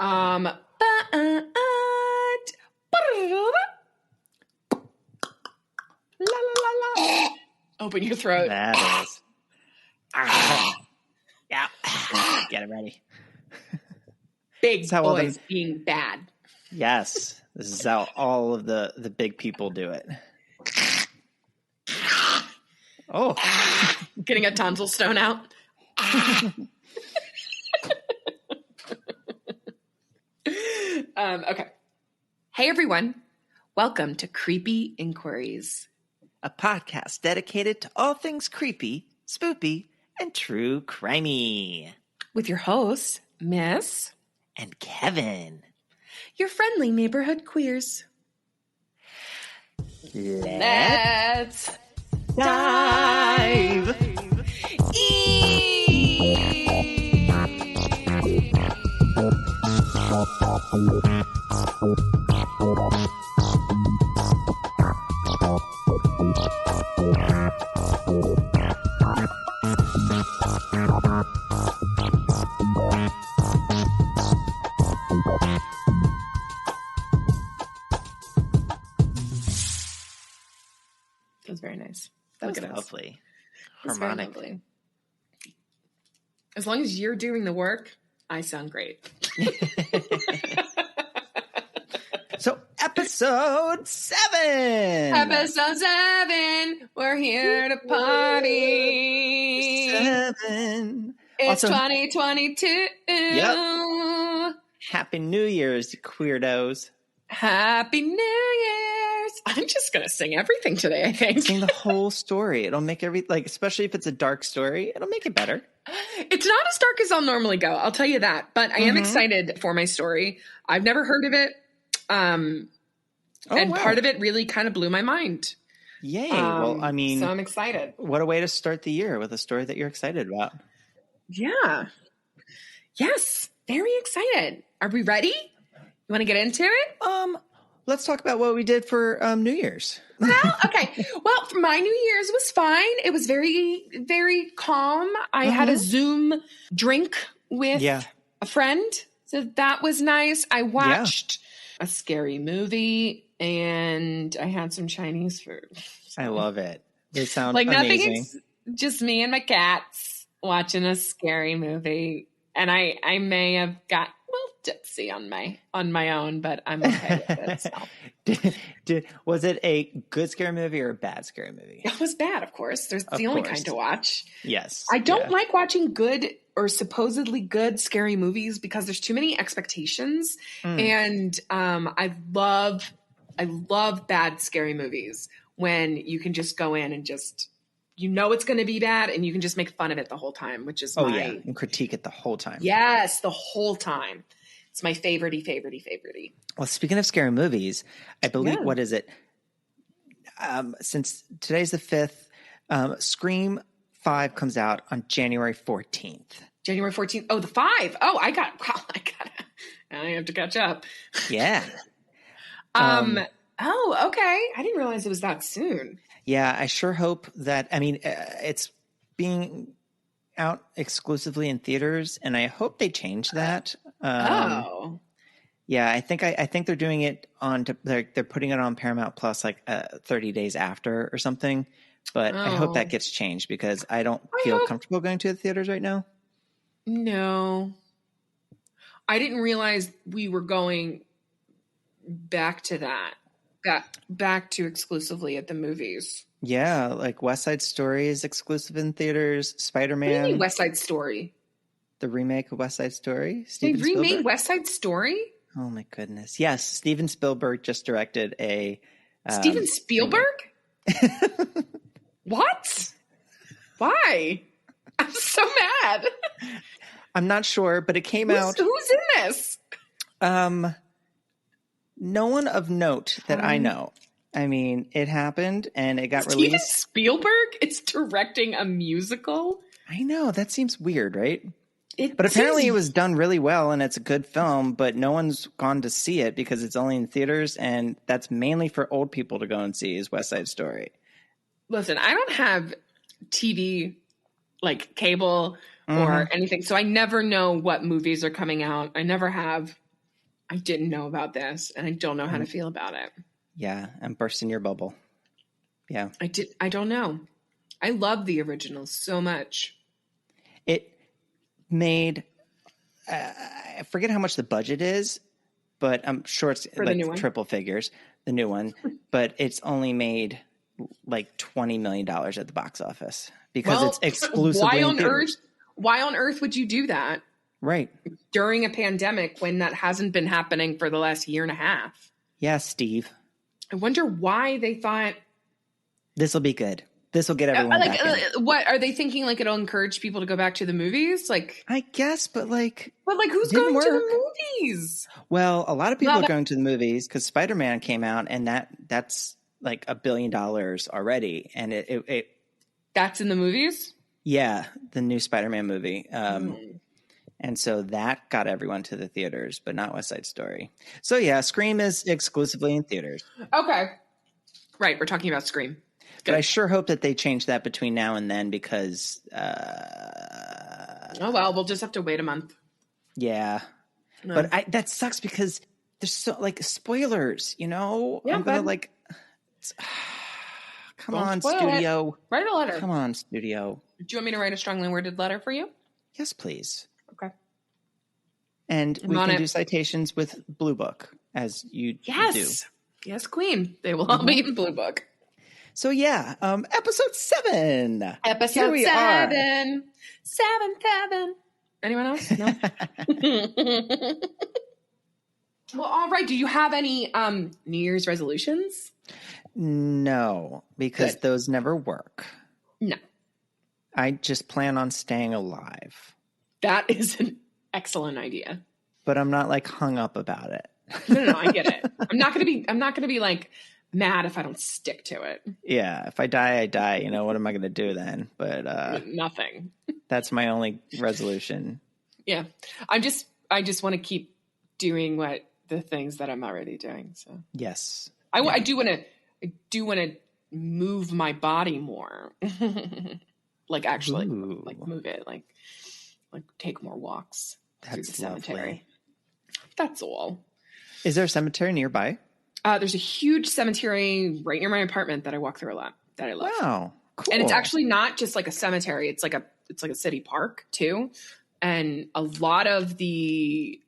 But la la la la. Open your throat. That is. Yeah. Get it ready. Big boys being bad. Yes. This is how all of the big people do it. Oh. Getting a tonsil stone out. Okay. Hey, everyone. Welcome to Creepy InQueeries, A podcast dedicated to all things creepy, spoopy, and true crimey. with your hosts, Miss, And Kevin. your friendly neighborhood queers. Let's Let's dive. That was very nice. That Look was at us. lovely. It's very Harmonic. lovely. As long as you're doing the work, I sound great. So, episode 7. Episode 7. We're here to party. 7. It's Also- 2022. Yep. Happy New Year's, you queerdos. Happy New Year's. I'm just going to sing everything today, I think. Sing the whole story. It'll make especially if it's a dark story, it'll make it better. It's not as dark as I'll normally go, I'll tell you that. But I am excited for my story. I've never heard of it. And wow. part of it really kind of blew my mind. Yay. Well, I mean, so I'm excited. what a way to start the year with a story that you're excited about. Yeah. Yes. Very excited. Are we ready? You want to get into it? Let's talk about what we did for New Year's. Well, okay. Well, for my New Year's was fine. It was very, very calm. I had a Zoom drink with a friend. So that was nice. I watched a scary movie and I had some Chinese food. I love it. They sound Like amazing. nothing, it's just me and my cats watching a scary movie. And I may have got tipsy on my own, but I'm okay with it. So. Was it a good scary movie or a bad scary movie? It was bad, of course. There's the only kind to watch. Yes. I don't like watching good or supposedly good scary movies because there's too many expectations. And I love bad scary movies when you can just go in and just, you know it's going to be bad and you can just make fun of it the whole time, which is and critique it the whole time. Yes, the whole time. It's my favorite-y. Well, speaking of scary movies, I believe, what is it? Since today's the 5th, Scream 5 comes out on January 14th. January 14th. Oh, the 5. Oh, I have to catch up. Yeah. Oh, okay. I didn't realize it was that soon. Yeah, I sure hope that, it's being out exclusively in theaters, and I hope they change that. Yeah, I think they're doing it they're putting it on Paramount Plus 30 days after or something. But I hope that gets changed because I don't feel comfortable going to the theaters right now. No. I didn't realize we were going back to that. Back to exclusively at the movies. Yeah, like West Side Story is exclusive in theaters. Spider-Man. What do you mean West Side Story? The remake of West Side Story. They remade West Side Story? Oh my goodness. Yes, Steven Spielberg just directed a... Steven Spielberg? What? Why? I'm so mad. I'm not sure, but it came out... Who's in this? No one of note that I know. I mean, it happened and it got released. Steven Spielberg is directing a musical? I know. That seems weird, right? But apparently it was done really well and it's a good film, but no one's gone to see it because it's only in theaters and that's mainly for old people to go and see is West Side Story. Listen, I don't have TV like cable or anything, so I never know what movies are coming out. I never have. I didn't know about this, and I don't know how to feel about it. Yeah, I'm bursting your bubble. Yeah. I don't know. I love the original so much. It made, I forget how much the budget is, but I'm sure it's For like triple figures, the new one, but it's only made like $20 million at the box office because it's exclusively in theaters. Why on earth would you do that? Right. During a pandemic when that hasn't been happening for the last year and a half. Yeah, Steve. I wonder why they thought this will be good. This will get everyone back in. What are they thinking? Like it'll encourage people to go back to the movies? Like I guess, but who's going to the movies? Well, a lot of people are going to the movies because Spider-Man came out, and that's like $1 billion already, and it that's in the movies. Yeah, the new Spider-Man movie, and so that got everyone to the theaters, but not West Side Story. So yeah, Scream is exclusively in theaters. Okay, right. We're talking about Scream. But I sure hope that they change that between now and then because oh well, we'll just have to wait a month. Yeah. No. But that sucks because there's so like spoilers, you know? Yeah, I'm gonna come on, studio. Write a letter. Come on, studio. Do you want me to write a strongly worded letter for you? Yes, please. Okay. And we can do citations with Blue Book as you do. Yes, Queen. They will all be in Blue Book. So yeah, episode 7. Episode 7. 7. Anyone else? No. Well, all right. Do you have any New Year's resolutions? No, because those never work. No. I just plan on staying alive. That is an excellent idea. But I'm not like hung up about it. No, I get it. I'm not gonna be like mad if I don't stick to it. Yeah, if I die, I die. You know, what am I going to do then? But nothing. That's my only resolution. Yeah, I just want to keep doing the things that I'm already doing. So yes, I do want to move my body more. Like actually, like move it, like take more walks through the cemetery. Lovely. That's all. Is there a cemetery nearby? There's a huge cemetery right near my apartment that I walk through a lot that I love. Wow, cool. And it's actually not just like a cemetery. It's like a city park too. And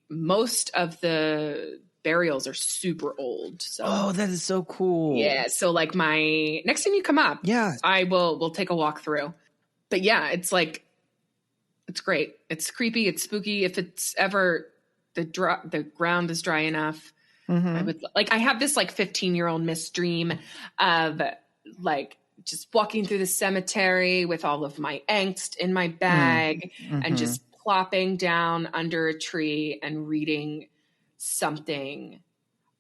most of the burials are super old. So that is so cool. Yeah. So like next time you come up, we'll take a walk through. But yeah, it's great. It's creepy. It's spooky. If it's ever the ground is dry enough. Mm-hmm. I have this 15-year-old misdream of just walking through the cemetery with all of my angst in my bag and just plopping down under a tree and reading something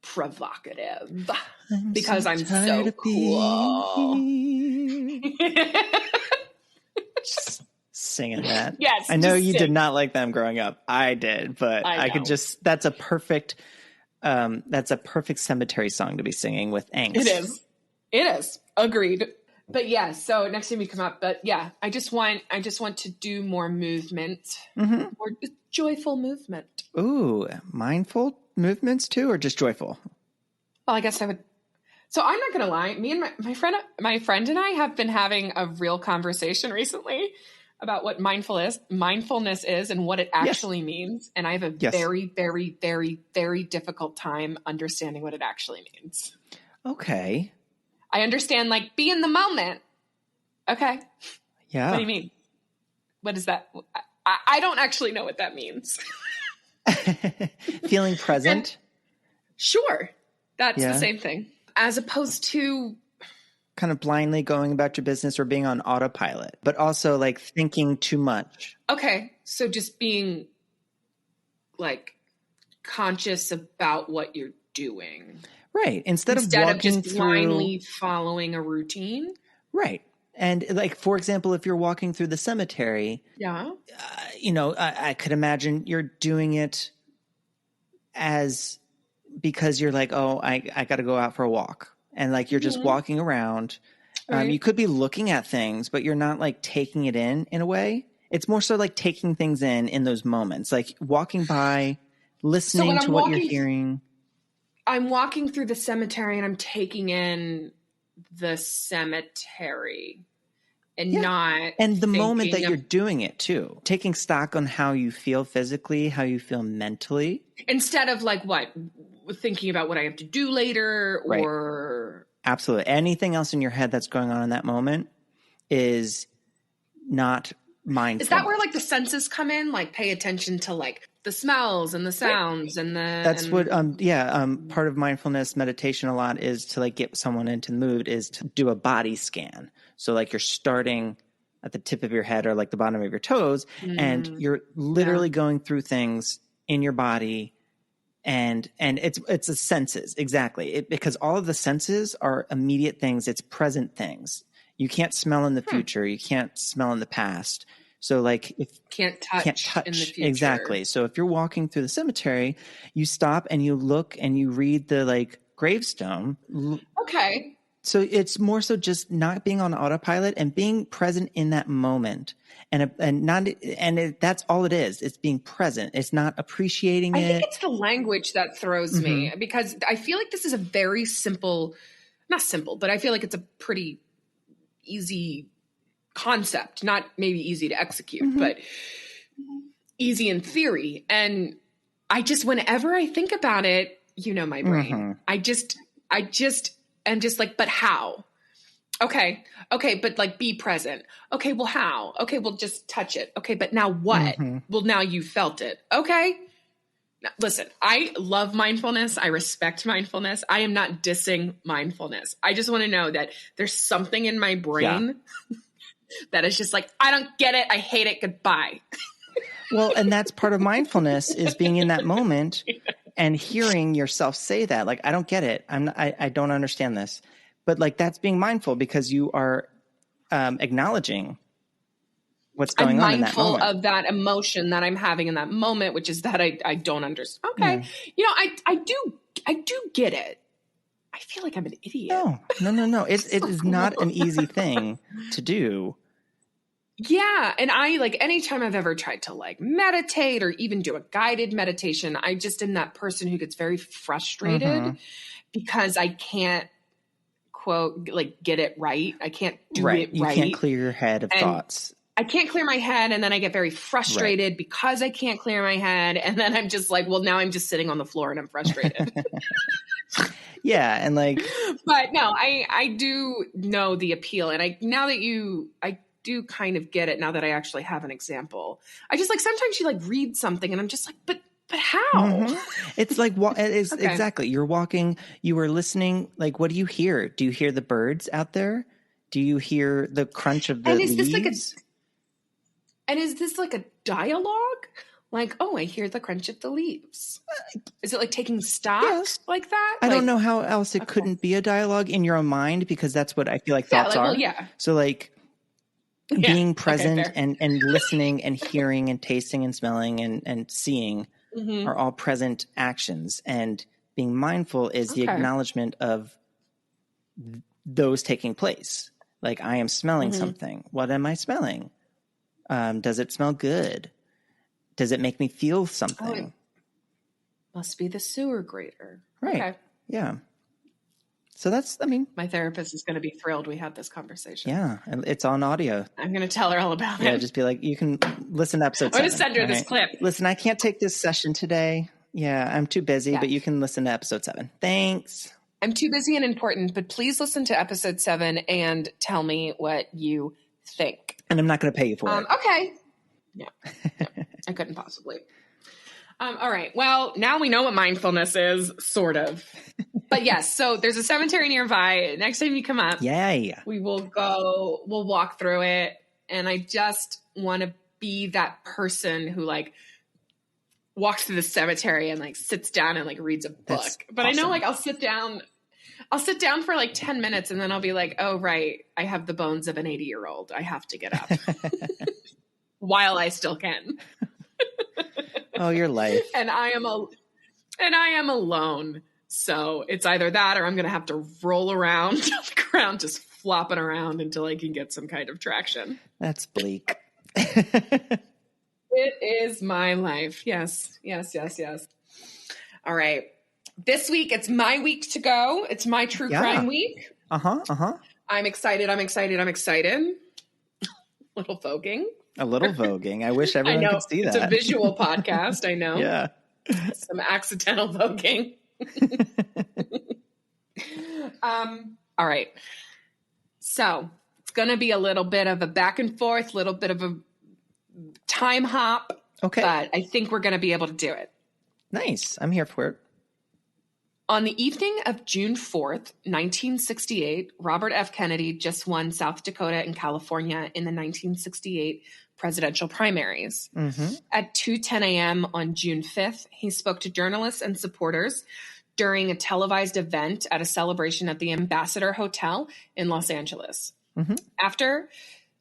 provocative because I'm so cool. Singing that. Yes. I know you did not like them growing up. I did, but I could just, that's a perfect cemetery song to be singing with angst. It is. Agreed. But yeah, so next time you come up, but yeah, I just want to do more movement, more joyful movement. Ooh, mindful movements too, or just joyful? Well, I guess I would. So I'm not going to lie. Me and my friend and I have been having a real conversation recently about what mindfulness is and what it actually means. And I have a very, very, very, very difficult time understanding what it actually means. Okay. I understand, be in the moment. Okay. Yeah. What do you mean? What is that? I don't actually know what that means. Feeling present? Sure. That's the same thing. As opposed to kind of blindly going about your business or being on autopilot, but also thinking too much. Okay. So just being conscious about what you're doing. Right. Instead of just blindly following a routine. Right. And for example, if you're walking through the cemetery, I could imagine you're doing it because you're I got to go out for a walk. And you're just walking around. Right. You could be looking at things, but you're not taking it in a way. It's more so taking things in those moments, walking by, listening to what you're hearing. I'm walking through the cemetery and I'm taking in the cemetery and not and the moment that you're doing it too, taking stock on how you feel physically, how you feel mentally, instead of like what, thinking about what I have to do later or absolutely anything else in your head that's going on in that moment is not mindful. Is that where like the senses come in? Like pay attention to like the smells and the sounds and the. That's what part of mindfulness meditation a lot is to like get someone into the mood is to do a body scan. So like you're starting at the tip of your head or like the bottom of your toes, and you're literally going through things in your body, and it's the senses exactly because all of the senses are immediate things. It's present things. You can't smell in the future. You can't smell in the past. So like if can't touch in the future. Exactly. So if you're walking through the cemetery, you stop and you look and you read the like gravestone. Okay. So it's more so just not being on autopilot and being present in that moment. That's all it is. It's being present. It's not appreciating it. I think it's the language that throws me because I feel like this is a very simple, not simple, but I feel like it's a pretty easy concept, not maybe easy to execute, but easy in theory. And I just, whenever I think about it, you know, my brain, I just am just like, but how? Okay. But like be present. Okay. Well, how? Okay. Well, just touch it. Okay. But now what? Well, now you felt it. Okay. Now, listen, I love mindfulness. I respect mindfulness. I am not dissing mindfulness. I just want to know that there's something in my brain that is just like, I don't get it. I hate it. Goodbye. Well, and that's part of mindfulness is being in that moment and hearing yourself say that, like, I don't get it. I don't understand this, but like, that's being mindful because you are acknowledging what's going on in that moment. I'm mindful of that emotion that I'm having in that moment, which is that I don't understand. Okay. Yeah. You know, I do get it. I feel like I'm an idiot. No. It is not an easy thing to do. Yeah. And I like anytime I've ever tried to like meditate or even do a guided meditation, I just am that person who gets very frustrated because I can't quote, like get it right. I can't do it right. You can't clear your head of thoughts. I can't clear my head. And then I get very frustrated because I can't clear my head. And then I'm just like, well, now I'm just sitting on the floor and I'm frustrated. Yeah. And like, but no, I do know the appeal. And I do kind of get it now that I actually have an example. I just like, sometimes you like read something and I'm just like, but how? It's like, it's exactly. You're walking, you are listening. Like, what do you hear? Do you hear the birds out there? Do you hear the crunch of the leaves? And is this like a dialogue? Like, oh, I hear the crunch of the leaves. Is it like taking stock like that? I don't know how else it couldn't be a dialogue in your own mind because that's what I feel like thoughts are. Well, so like being present and listening and hearing and tasting and smelling and seeing are all present actions. And being mindful is the acknowledgement of those taking place. Like I am smelling something. What am I smelling? Does it smell good? Does it make me feel something? Must be the sewer grater. Right. Okay. Yeah. So that's, I mean. My therapist is going to be thrilled we had this conversation. Yeah. And it's on audio. I'm going to tell her all about it. Yeah. Just be like, you can listen to episode 7. I'm going to send her this clip. Listen, I can't take this session today. Yeah. I'm too busy, but you can listen to episode 7. Thanks. I'm too busy and important, but please listen to episode 7 and tell me what you think. And I'm not going to pay you for it. Okay. No, I couldn't possibly. All right. Well, now we know what mindfulness is, sort of. But yes, so there's a cemetery nearby. Next time you come up, we will we'll walk through it. And I just want to be that person who like walks through the cemetery and like sits down and like reads a book. But awesome. I know like I'll sit down for like 10 minutes and then I'll be like, oh, right. I have the bones of an 80-year-old. I have to get up while I still can. Oh, your life. And I am alone. So it's either that or I'm going to have to roll around on the ground, just flopping around until I can get some kind of traction. That's bleak. It is my life. Yes. All right. This week, it's my week to go. It's my true crime week. I'm excited. Little voguing. A little voguing. I wish everyone could see that. It's a visual podcast. I know. Yeah. Some accidental voguing. All right. So it's going to be a little bit of a back and forth, little bit of a time hop. Okay. But I think we're going to be able to do it. Nice. I'm here for it. On the evening of June 4th, 1968, Robert F. Kennedy just won South Dakota and California in the 1968 presidential primaries. At 2:10 a.m. on June 5th, he spoke to journalists and supporters during a televised event at a celebration at the Ambassador Hotel in Los Angeles. After,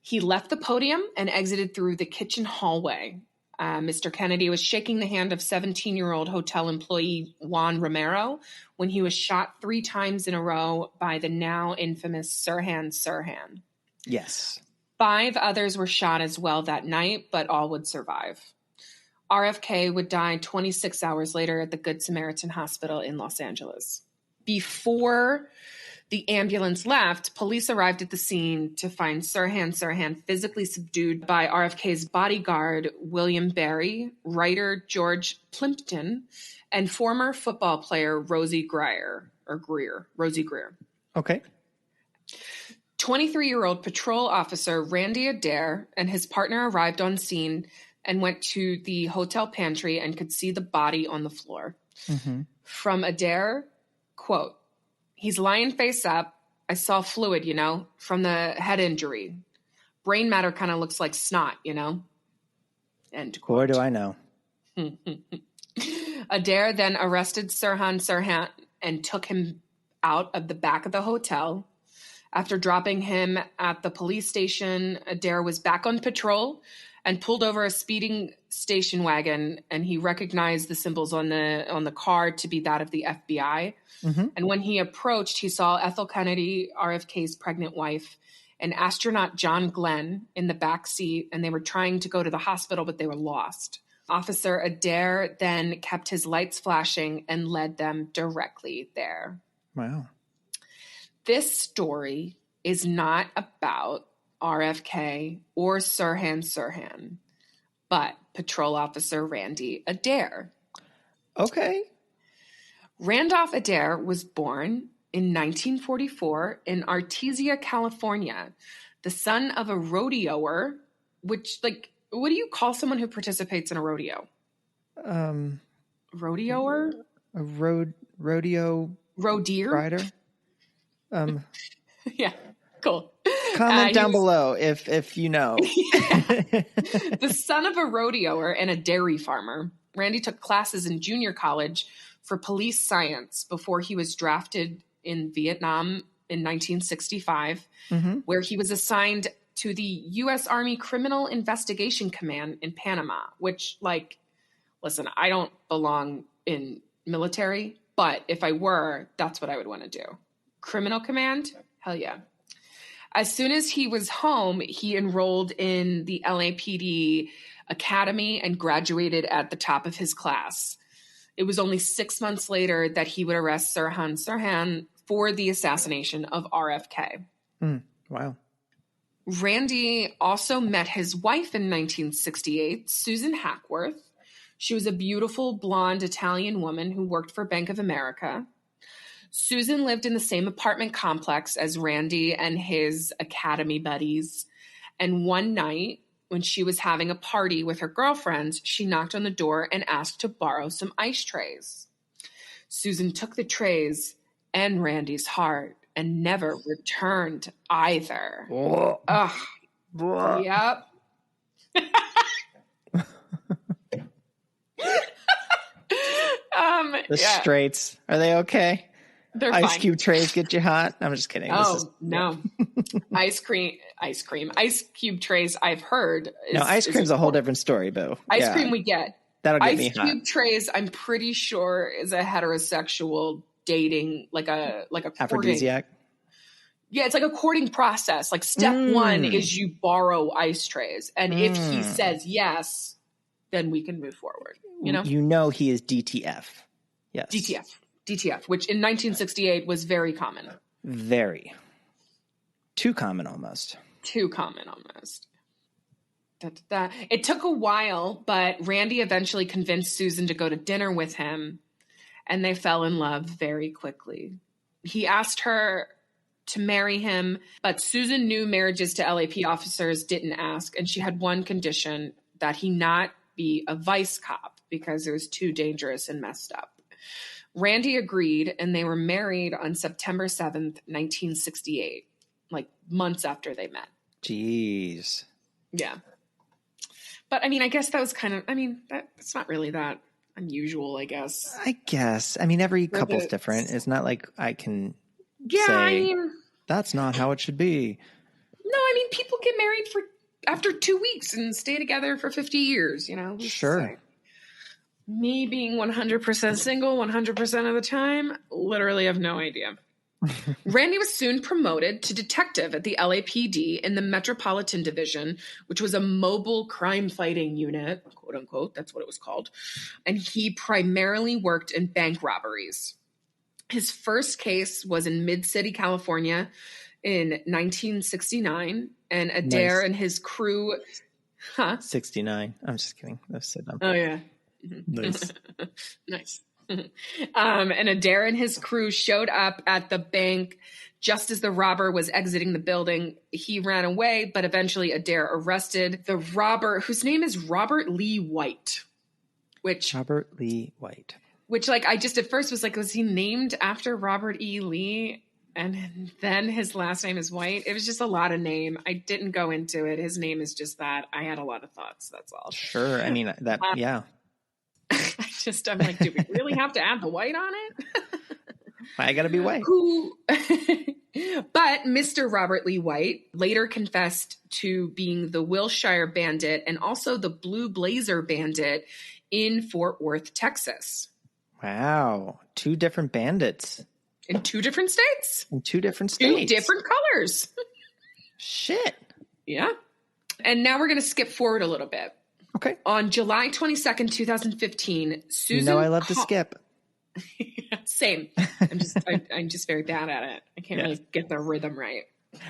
he left the podium and exited through the kitchen hallway. Mr. Kennedy was shaking the hand of 17-year-old hotel employee Juan Romero when he was shot 3 times in a row by the now infamous Sirhan Sirhan. Yes. 5 others were shot as well that night, but all would survive. RFK would die 26 hours later at the Good Samaritan Hospital in Los Angeles. Before the ambulance left, police arrived at the scene to find Sirhan Sirhan physically subdued by RFK's bodyguard, William Barry, writer George Plimpton, and former football player Rosie Greer. Okay. 23-year-old patrol officer Randy Adair and his partner arrived on scene and went to the hotel pantry and could see the body on the floor. From Adair, quote, "He's lying face up. I saw fluid, from the head injury. Brain matter kind of looks like snot, End quote. Boy, do I know. Adair then arrested Sirhan Sirhan and took him out of the back of the hotel. After dropping him at the police station, Adair was back on patrol and pulled over a speeding station wagon, and he recognized the symbols on the car to be that of the FBI. And when he approached, he saw Ethel Kennedy, RFK's pregnant wife, and astronaut John Glenn in the back seat, and they were trying to go to the hospital, but they were lost. Officer Adair then kept his lights flashing and led them directly there. Wow. This story is not about RFK or Sirhan Sirhan, but Patrol Officer Randy Adair. Okay. Randolph Adair was born in 1944 in Artesia, California, the son of a rodeoer, which, what do you call someone who participates in a rodeo? Rodeoer? A rodeo Rodeer? rider? Yeah, cool. Comment down below if you know. The son of a rodeoer and a dairy farmer, Randy took classes in junior college for police science before he was drafted in Vietnam in 1965, where he was assigned to the U.S. Army Criminal Investigation Command in Panama, which, listen, I don't belong in military, but if I were, that's what I would want to do. Criminal Command? Hell yeah. As soon as he was home, he enrolled in the LAPD Academy and graduated at the top of his class. It was only 6 months later that he would arrest Sirhan Sirhan for the assassination of RFK. Wow. Randy also met his wife in 1968, Susan Hackworth. She was a beautiful, blonde Italian woman who worked for Bank of America. Susan lived in the same apartment complex as Randy and his academy buddies. And one night, when she was having a party with her girlfriends, she knocked on the door and asked to borrow some ice trays. Susan took the trays and Randy's heart and never returned either. Ugh. Yep. The straights, are they okay? They're Ice fine. cube trays get you hot? I'm just kidding. No. Ice cube trays, I've heard. Ice cream's a whole different story, Boo. Ice cream we get. That'll get me hot. Ice cube trays, I'm pretty sure, is a heterosexual dating, like a aphrodisiac. Yeah, it's like a courting process. Like step one is you borrow ice trays. And if he says yes, then we can move forward. You know he is DTF. Yes. DTF, which in 1968 was very common. Very. Too common almost. Too common almost. It took a while, but Randy eventually convinced Susan to go to dinner with him, and they fell in love very quickly. He asked her to marry him, but Susan knew marriages to LAP officers didn't ask, and she had one condition, that he not be a vice cop because it was too dangerous and messed up. Randy agreed, and they were married on September 7th, 1968, like months after they met. Jeez. Yeah. But, I mean, I guess that was kind of, I mean, it's not really that unusual, I guess. I guess. I mean, every couple's different. It's not like I can say, that's not how it should be. No, I mean, people get married after 2 weeks and stay together for 50 years, you know? Sure. Me being 100% single 100% of the time, literally have no idea. Randy was soon promoted to detective at the LAPD in the Metropolitan Division, which was a mobile crime fighting unit, quote unquote, that's what it was called. And he primarily worked in bank robberies. His first case was in Mid-City, California in 1969, and Adair and his crew... 69. I'm just kidding. That's so dumb. Oh, yeah. Nice. Nice. And Adair and his crew showed up at the bank just as the robber was exiting the building. He ran away, but eventually Adair arrested the robber, whose name is Robert Lee White. Which, like, I just at first was like, was he named after Robert E. Lee? And then his last name is White. It was just a lot of name. I didn't go into it. His name is just that. I had a lot of thoughts. That's all. Sure. I mean, that, yeah. I'm like, do we really have to add the white on it? I gotta be white. But Mr. Robert Lee White later confessed to being the Wilshire Bandit and also the Blue Blazer Bandit in Fort Worth, Texas. Wow. 2 different bandits. In 2 different states. 2 different colors. Shit. Yeah. And now we're going to skip forward a little bit. Okay. On July 22nd, 2015, Susan... I love to skip. Same. I'm just very bad at it. I can't really get the rhythm right.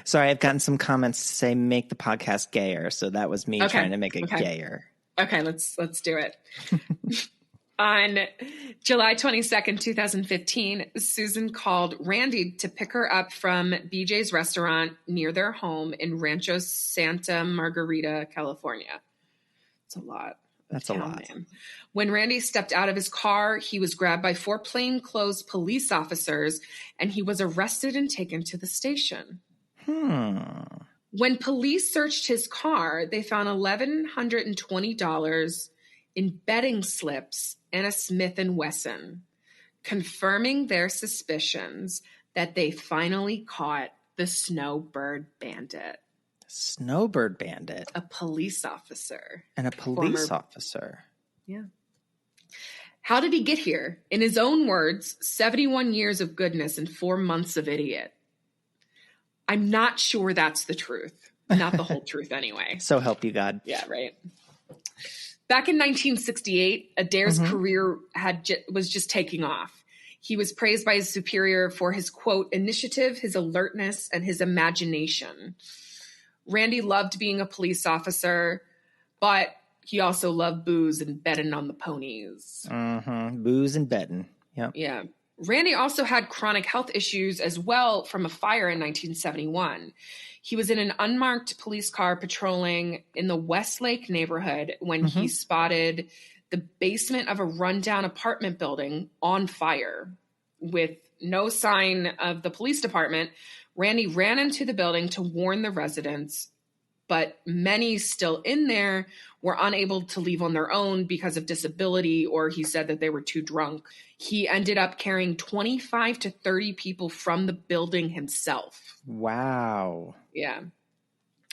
Sorry, I've gotten some comments to say make the podcast gayer, so that was me trying to make it gayer. Okay, let's do it. On July 22nd, 2015, Susan called Randy to pick her up from BJ's restaurant near their home in Rancho Santa Margarita, California. It's a lot. That's a lot. Name. When Randy stepped out of his car, he was grabbed by 4 plainclothes police officers, and he was arrested and taken to the station. When police searched his car, they found $1,120 in betting slips and a Smith & Wesson, confirming their suspicions that they finally caught the Snowbird Bandit. Snowbird Bandit. A police officer. And a police officer. Yeah. How did he get here? In his own words, 71 years of goodness and 4 months of idiot. I'm not sure that's the truth. Not the whole truth anyway. So help you God. Yeah, right. Back in 1968, Adair's career was just taking off. He was praised by his superior for his, quote, initiative, his alertness, and his imagination. Randy loved being a police officer, but he also loved booze and betting on the ponies. Booze and betting. Yep. Yeah. Randy also had chronic health issues as well from a fire in 1971. He was in an unmarked police car patrolling in the Westlake neighborhood when he spotted the basement of a rundown apartment building on fire. With no sign of the police department, Randy ran into the building to warn the residents, but many still in there were unable to leave on their own because of disability, or he said that they were too drunk. He ended up carrying 25 to 30 people from the building himself. Wow. Yeah.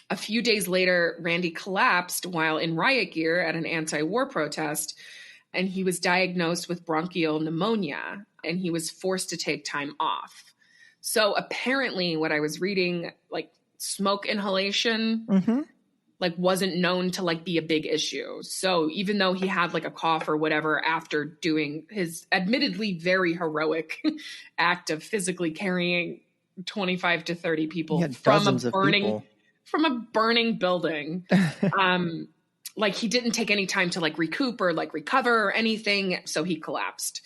A few days later, Randy collapsed while in riot gear at an anti-war protest, and he was diagnosed with bronchial pneumonia, and he was forced to take time off. So apparently what I was reading, like smoke inhalation like wasn't known to like be a big issue. So even though he had like a cough or whatever after doing his admittedly very heroic act of physically carrying 25 to 30 people from a burning building, like he didn't take any time to like recoup or like recover or anything. So he collapsed.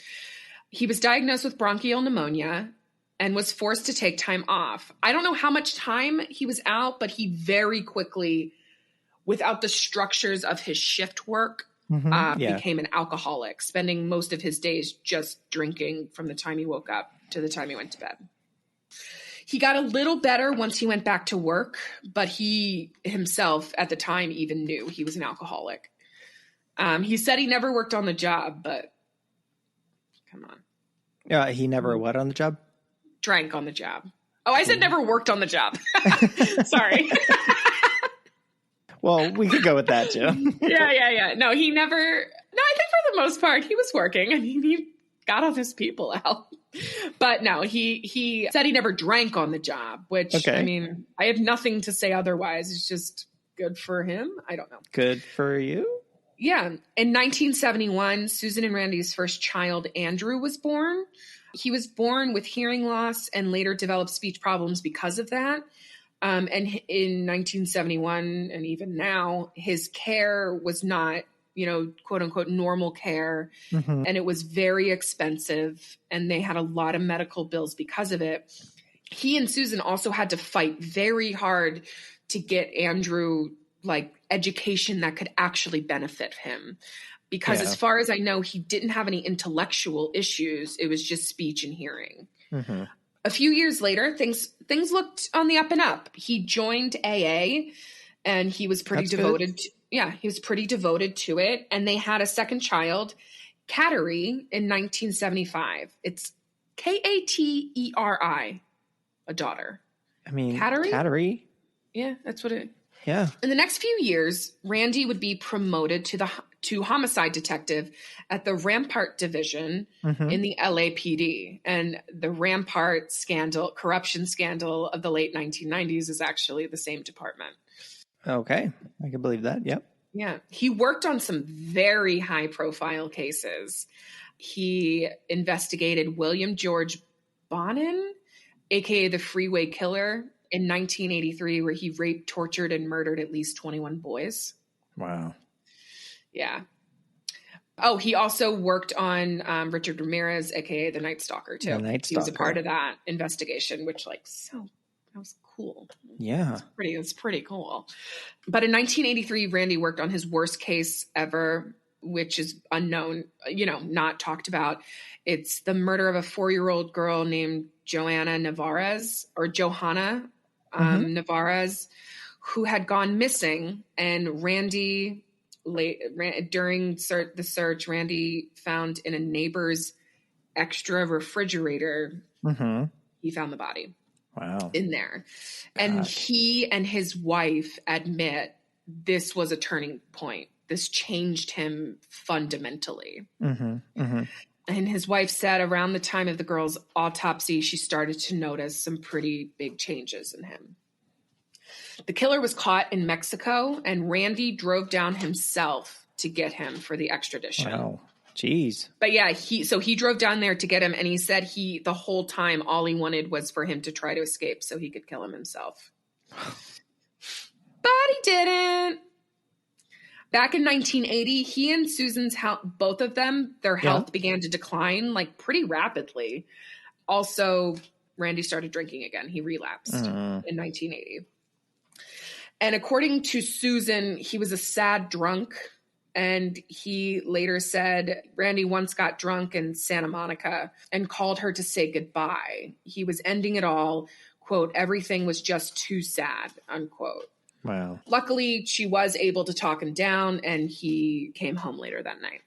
He was diagnosed with bronchial pneumonia and was forced to take time off. I don't know how much time he was out, but he very quickly, without the structures of his shift work, became an alcoholic, spending most of his days just drinking from the time he woke up to the time he went to bed. He got a little better once he went back to work, but he himself at the time even knew he was an alcoholic. He said he never worked on the job, but come on. He never what on the job? Drank on the job. Oh, I said never worked on the job. Sorry. Well, we could go with that too. Yeah. No, he never. No, I think for the most part he was working. I mean, he got all his people out. But no, he said he never drank on the job, which, I mean, I have nothing to say otherwise. It's just good for him. I don't know. Good for you? Yeah. In 1971, Susan and Randy's first child, Andrew, was born. He was born with hearing loss and later developed speech problems because of that. And in 1971, and even now, his care was not, quote unquote, normal care. Mm-hmm. And it was very expensive. And they had a lot of medical bills because of it. He and Susan also had to fight very hard to get Andrew like education that could actually benefit him. Because as far as I know, he didn't have any intellectual issues. It was just speech and hearing. Mm-hmm. A few years later, things looked on the up and up. He joined AA and he was pretty devoted. He was pretty devoted to it. And they had a second child, Kateri, in 1975. It's Kateri, a daughter. I mean, Kateri? Yeah, that's what it is. Yeah. In the next few years, Randy would be promoted to homicide detective at the Rampart Division in the LAPD. And the Rampart corruption scandal of the late 1990s is actually the same department. Okay. I can believe that. Yep. Yeah. He worked on some very high profile cases. He investigated William George Bonin, aka the Freeway Killer, in 1983, where he raped, tortured, and murdered at least 21 boys. Wow. Yeah. Oh, he also worked on Richard Ramirez, aka the Night Stalker, too. He was a part of that investigation, which that was cool. Yeah. It's pretty cool. But in 1983, Randy worked on his worst case ever, which is unknown, not talked about. It's the murder of a 4-year-old girl named Johanna Navarez, Navarez, who had gone missing. And Randy, during the search, Randy found in a neighbor's extra refrigerator, he found the body. Wow. In there. And he and his wife admit this was a turning point. This changed him fundamentally. Mm-hmm. Mm-hmm. And his wife said around the time of the girl's autopsy, she started to notice some pretty big changes in him. The killer was caught in Mexico, and Randy drove down himself to get him for the extradition. Wow. Jeez. But yeah, he drove down there to get him, and he said the whole time all he wanted was for him to try to escape so he could kill him himself. But he didn't. Back in 1980, he and Susan's health, both of them, their health began to decline like pretty rapidly. Also, Randy started drinking again. He relapsed in 1980. And according to Susan, he was a sad drunk. And he later said Randy once got drunk in Santa Monica and called her to say goodbye. He was ending it all. Quote, everything was just too sad, unquote. Wow. Luckily, she was able to talk him down, and he came home later that night.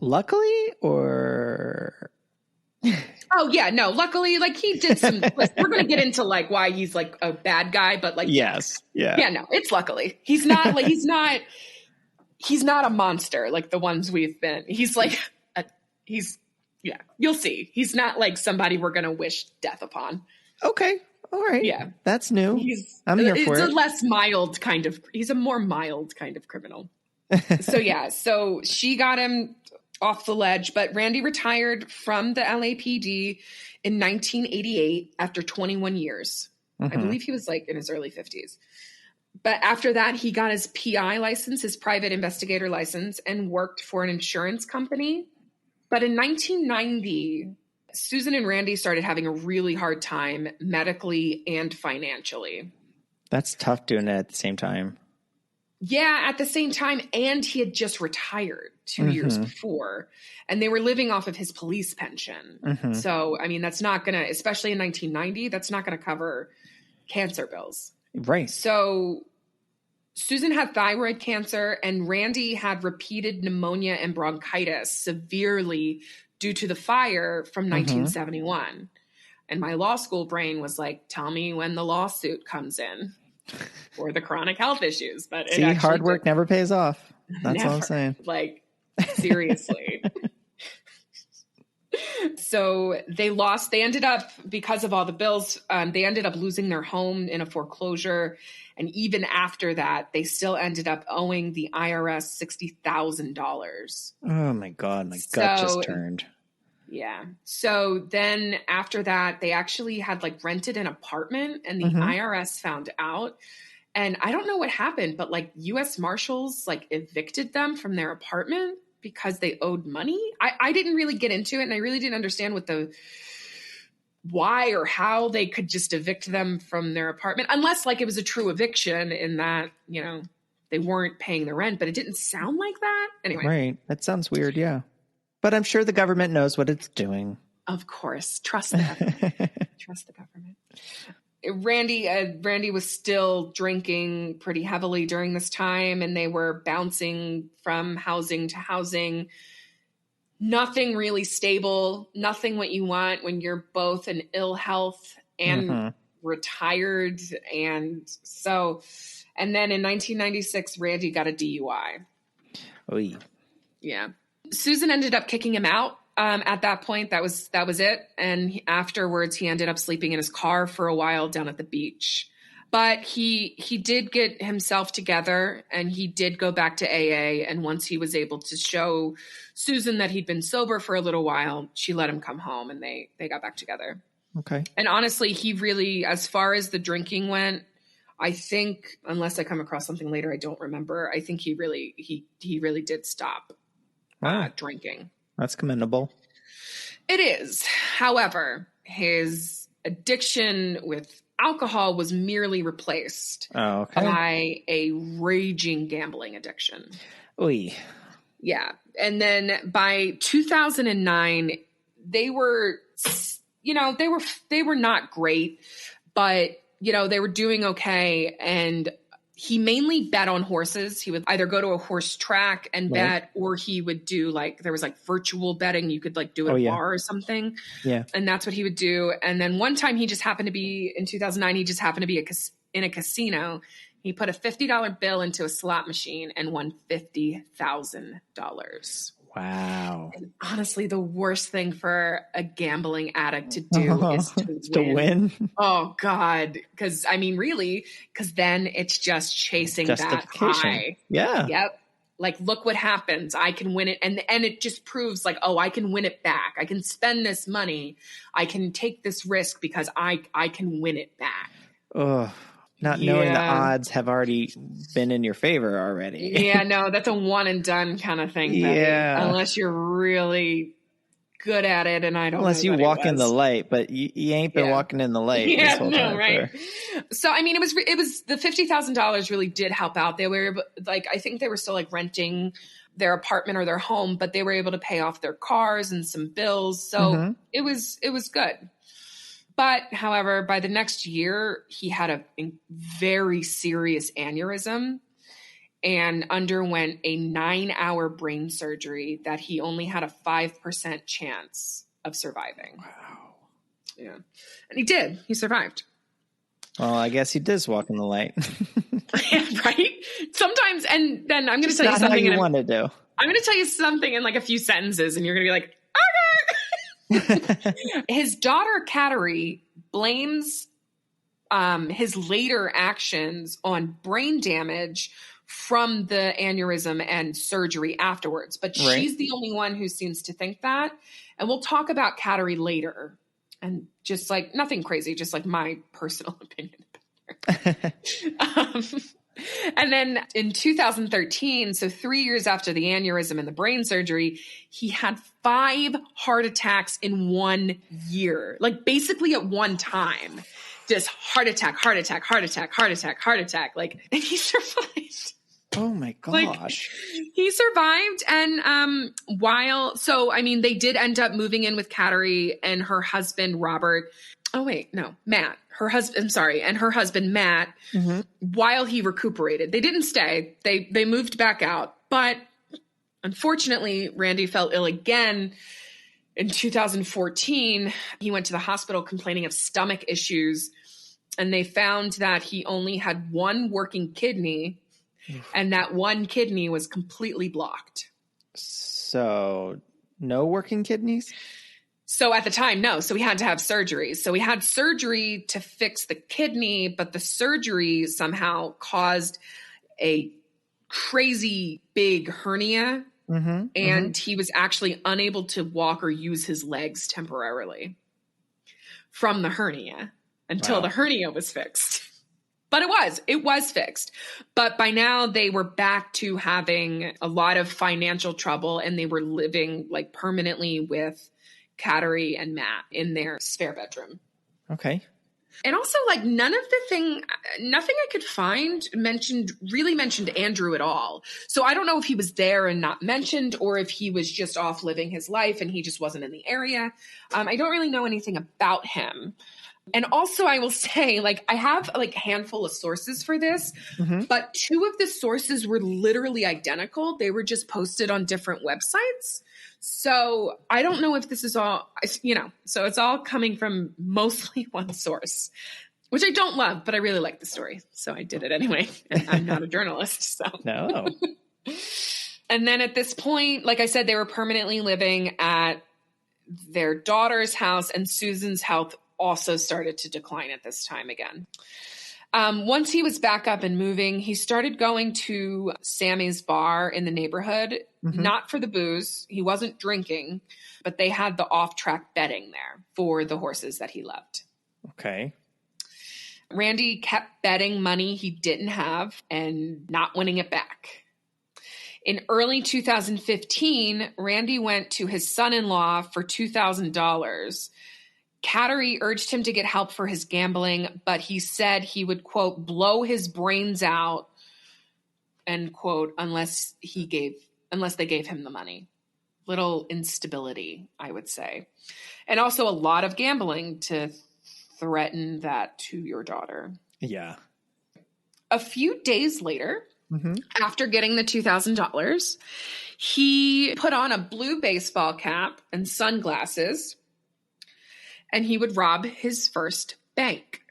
Luckily, or... Oh, yeah, no. Luckily, like, he did some... we're going to get into, like, why he's, like, a bad guy, but, like... Yes. Yeah. Yeah, no, it's luckily. He's not, like, he's not a monster like the ones we've been. He's like, you'll see. He's not like somebody we're going to wish death upon. Okay. All right. Yeah. That's new. I'm here for it. He's a more mild kind of criminal. So she got him off the ledge, but Randy retired from the LAPD in 1988 after 21 years. I believe he was like in his early 50s. But after that, he got his PI license, his private investigator license, and worked for an insurance company. But in 1990, Susan and Randy started having a really hard time medically and financially. That's tough doing it at the same time. Yeah, at the same time. And he had just retired 2 years before, and they were living off of his police pension. So, I mean, that's not going to, especially in 1990, that's not going to cover cancer bills. Right. So Susan had thyroid cancer, and Randy had repeated pneumonia and bronchitis severely due to the fire from 1971. And my law school brain was like, tell me when the lawsuit comes in for the chronic health issues. But see, hard work never pays off. That's all I'm saying. Like, seriously. So they ended up, because of all the bills, they ended up losing their home in a foreclosure. And even after that, they still ended up owing the IRS $60,000. Oh my God, my gut just turned. Yeah. So then after that, they actually had like rented an apartment, and the IRS found out. And I don't know what happened, but like U.S. Marshals like evicted them from their apartment because they owed money. I didn't really get into it, and I really didn't understand why or how they could just evict them from their apartment, unless like it was a true eviction in that, you know, they weren't paying the rent, but it didn't sound like that. Anyway. Right. That sounds weird. Yeah. But I'm sure the government knows what it's doing. Of course. Trust the government. Trust the government. Randy was still drinking pretty heavily during this time, and they were bouncing from housing to housing. Nothing really stable, nothing what you want when you're both in ill health and retired. And then in 1996, Randy got a DUI. Oy. Yeah. Susan ended up kicking him out. At that point, that was it. And afterwards, he ended up sleeping in his car for a while down at the beach. But he did get himself together, and he did go back to AA. And once he was able to show Susan that he'd been sober for a little while, she let him come home, and they got back together. Okay. And honestly, he really, as far as the drinking went, I think, unless I come across something later I don't remember, I think he really did stop drinking. That's commendable. It is. However, his addiction with alcohol was merely replaced by a raging gambling addiction. Oy. Yeah. And then by 2009, they were not great, but, you know, they were doing okay. And he mainly bet on horses. He would either go to a horse track and bet, or he would do there was virtual betting. You could do at a bar or something. Yeah. And that's what he would do. And then one time in 2009, he just happened to be in a casino. He put a $50 bill into a slot machine and won $50,000. Wow. And honestly, the worst thing for a gambling addict to do is to win. Oh God. Because then it's just chasing that high. Yeah. Yep. Look what happens. I can win it. And it just proves I can win it back. I can spend this money. I can take this risk because I can win it back. Ugh. Not knowing the odds have already been in your favor already. Yeah, no, that's a one and done kind of thing. Yeah. Unless you're really good at it, and I don't Unless you walk in the light, but you ain't been walking in the light this whole time. Right. So, it was the $50,000 really did help out. They were I think they were still renting their apartment or their home, but they were able to pay off their cars and some bills. So it was good. But, however, by the next year, he had a very serious aneurysm and underwent a 9-hour brain surgery that he only had a 5% chance of surviving. Wow. Yeah. And he did. He survived. Well, I guess he does walk in the light. Right? Sometimes, and then I'm going to tell you something. Not how you want to do. I'm going to tell you something in a few sentences, and you're going to be like, okay. His daughter, Kateri, blames his later actions on brain damage from the aneurysm and surgery afterwards. But she's the only one who seems to think that. And we'll talk about Kateri later. And just like nothing crazy, just like my personal opinion. And then in 2013, so 3 years after the aneurysm and the brain surgery, he had 5 heart attacks in 1 year, like basically at one time. Just heart attack, heart attack, heart attack, heart attack, heart attack. Like, and he survived. Oh my gosh. Like, he survived. And they did end up moving in with Kateri and her husband, Robert. Oh, wait, no, Matt. And her husband, Matt, while he recuperated. They didn't stay. They moved back out. But unfortunately, Randy fell ill again in 2014. He went to the hospital complaining of stomach issues. And they found that he only had 1 working kidney. And that 1 kidney was completely blocked. So no working kidneys? So at the time, no. So he had to have surgery. So he had surgery to fix the kidney, but the surgery somehow caused a crazy big hernia. And he was actually unable to walk or use his legs temporarily from the hernia until the hernia was fixed. But it was fixed. But by now they were back to having a lot of financial trouble, and they were living like permanently with Kateri and Matt in their spare bedroom. Okay. And also, like, nothing I could find mentioned Andrew at all. So I don't know if he was there and not mentioned, or if he was just off living his life and he just wasn't in the area. I don't really know anything about him. And also, I will say, like, I have like a handful of sources for this, but 2 of the sources were literally identical. They were just posted on different websites. So I don't know if this is all, so it's all coming from mostly one source, which I don't love, but I really like the story. So I did it anyway. And I'm not a journalist, so. No. And then at this point, like I said, they were permanently living at their daughter's house, and Susan's health also started to decline at this time again. Once he was back up and moving, he started going to Sammy's bar in the neighborhood, not for the booze. He wasn't drinking, but they had the off-track betting there for the horses that he loved. Okay. Randy kept betting money he didn't have and not winning it back. In early 2015, Randy went to his son-in-law for $2,000. Kateri urged him to get help for his gambling, but he said he would, quote, blow his brains out, end quote, unless they gave him the money. Little instability, I would say. And also a lot of gambling to threaten that to your daughter. Yeah. A few days later, after getting the $2,000, he put on a blue baseball cap and sunglasses, and he would rob his first bank.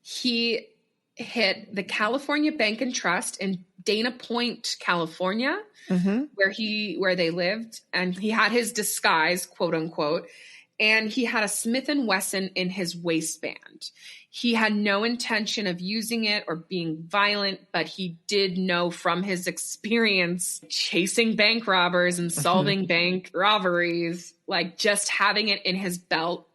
He hit the California Bank and Trust in Dana Point, California, where they lived. And he had his disguise, quote unquote, and he had a Smith & Wesson in his waistband. He had no intention of using it or being violent, but he did know from his experience chasing bank robbers and solving bank robberies, like just having it in his belt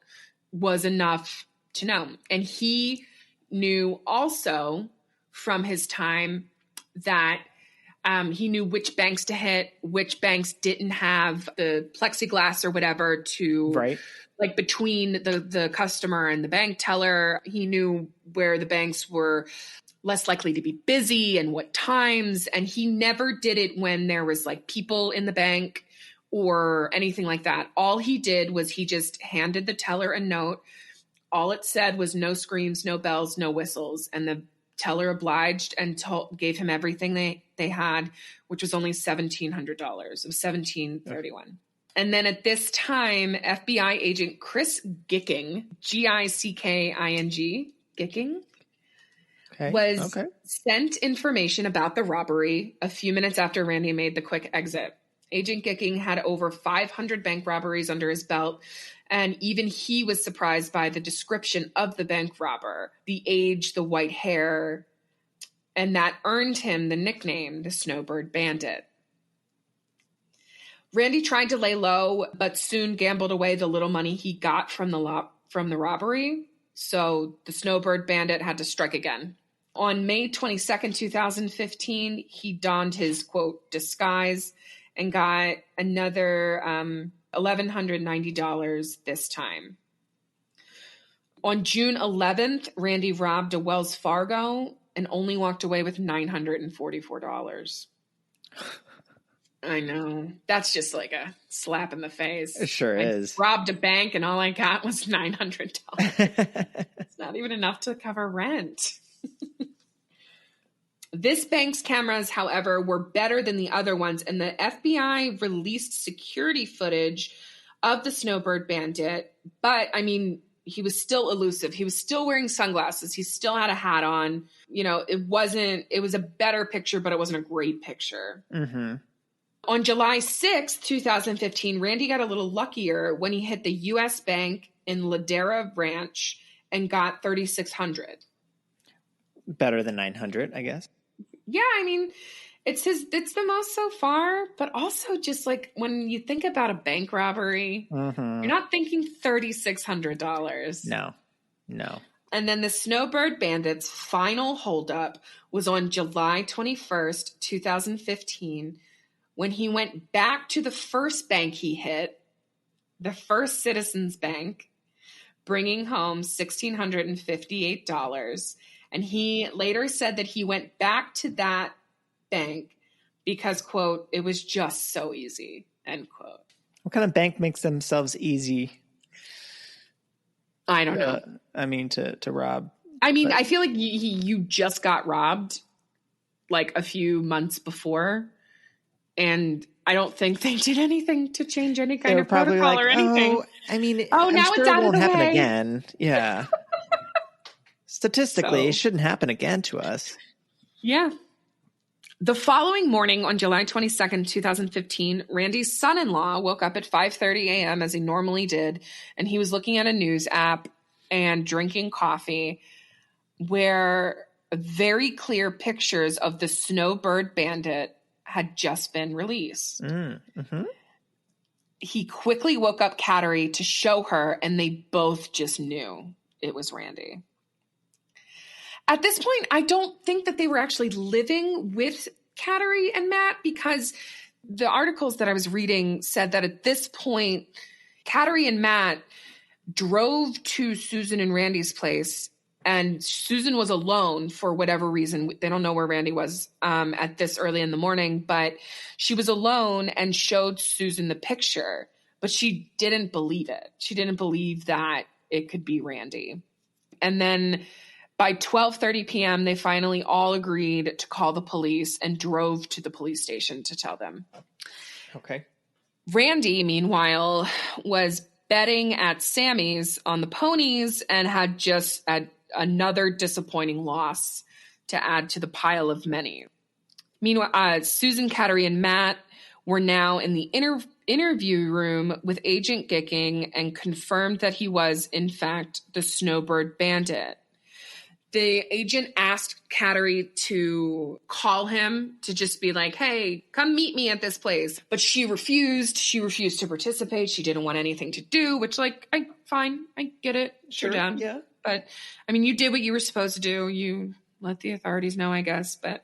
was enough to know. And he knew also from his time that he knew which banks to hit, which banks didn't have the plexiglass or whatever to like between the customer and the bank teller. He knew where the banks were less likely to be busy and what times. And he never did it when there was like people in the bank or anything like that. All he did was he just handed the teller a note. All it said was no screams, no bells, no whistles. And the teller obliged and gave him everything they had, which was only $1,700. It was $1,731. And then at this time, FBI agent Chris Gicking, Gicking, Gicking, was sent information about the robbery a few minutes after Randy made the quick exit. Agent Gicking had over 500 bank robberies under his belt, and even he was surprised by the description of the bank robber, the age, the white hair, and that earned him the nickname, the Snowbird Bandit. Randy tried to lay low, but soon gambled away the little money he got from the robbery, so the Snowbird Bandit had to strike again. On May 22nd, 2015, he donned his, quote, disguise and got another $1,190 this time. On June 11th, Randy robbed a Wells Fargo and only walked away with $944. I know. That's just like a slap in the face. It sure is. Robbed a bank and all I got was $900. It's not even enough to cover rent. This bank's cameras, however, were better than the other ones, and the FBI released security footage of the Snowbird Bandit. But, I mean, he was still elusive. He was still wearing sunglasses. He still had a hat on. You know, it was a better picture, but it wasn't a great picture. Mm-hmm. On July 6th, 2015, Randy got a little luckier when he hit the U.S. Bank in Ladera Ranch and got $3,600. Better than 900, I guess. Yeah, I mean, it's the most so far, but also just like when you think about a bank robbery, you're not thinking $3,600. No. And then the Snowbird Bandit's final holdup was on July 21st, 2015, when he went back to the first bank he hit, the First Citizens Bank, bringing home $1,658. And he later said that he went back to that bank because, quote, it was just so easy, end quote. What kind of bank makes themselves easy? I don't know. I mean, to rob. I mean, I feel like you just got robbed like a few months before. And I don't think they did anything to change any kind of protocol or anything. Oh, I mean, now it's out of the way. It won't happen again. Yeah. Statistically, it shouldn't happen again to us. Yeah. The following morning on July 22nd, 2015, Randy's son-in-law woke up at 5:30 a.m. as he normally did, and he was looking at a news app and drinking coffee where very clear pictures of the Snowbird Bandit had just been released. Mm-hmm. He quickly woke up Cattery to show her, and they both just knew it was Randy. At this point, I don't think that they were actually living with Cattery and Matt, because the articles that I was reading said that at this point, Cattery and Matt drove to Susan and Randy's place, and Susan was alone for whatever reason. They don't know where Randy was at this early in the morning, but she was alone and showed Susan the picture, but she didn't believe it. She didn't believe that it could be Randy. And then by 12:30 p.m., they finally all agreed to call the police and drove to the police station to tell them. Okay. Randy, meanwhile, was betting at Sammy's on the ponies and had just had another disappointing loss to add to the pile of many. Meanwhile, Susan, Cattery, and Matt were now in the interview room with Agent Gicking and confirmed that he was, in fact, the Snowbird Bandit. The agent asked Cattery to call him to just be like, hey, come meet me at this place. But she refused. She refused to participate. She didn't want anything to do, which, like, fine. I get it. Sure, down. Yeah. But, I mean, you did what you were supposed to do. You let the authorities know, I guess. But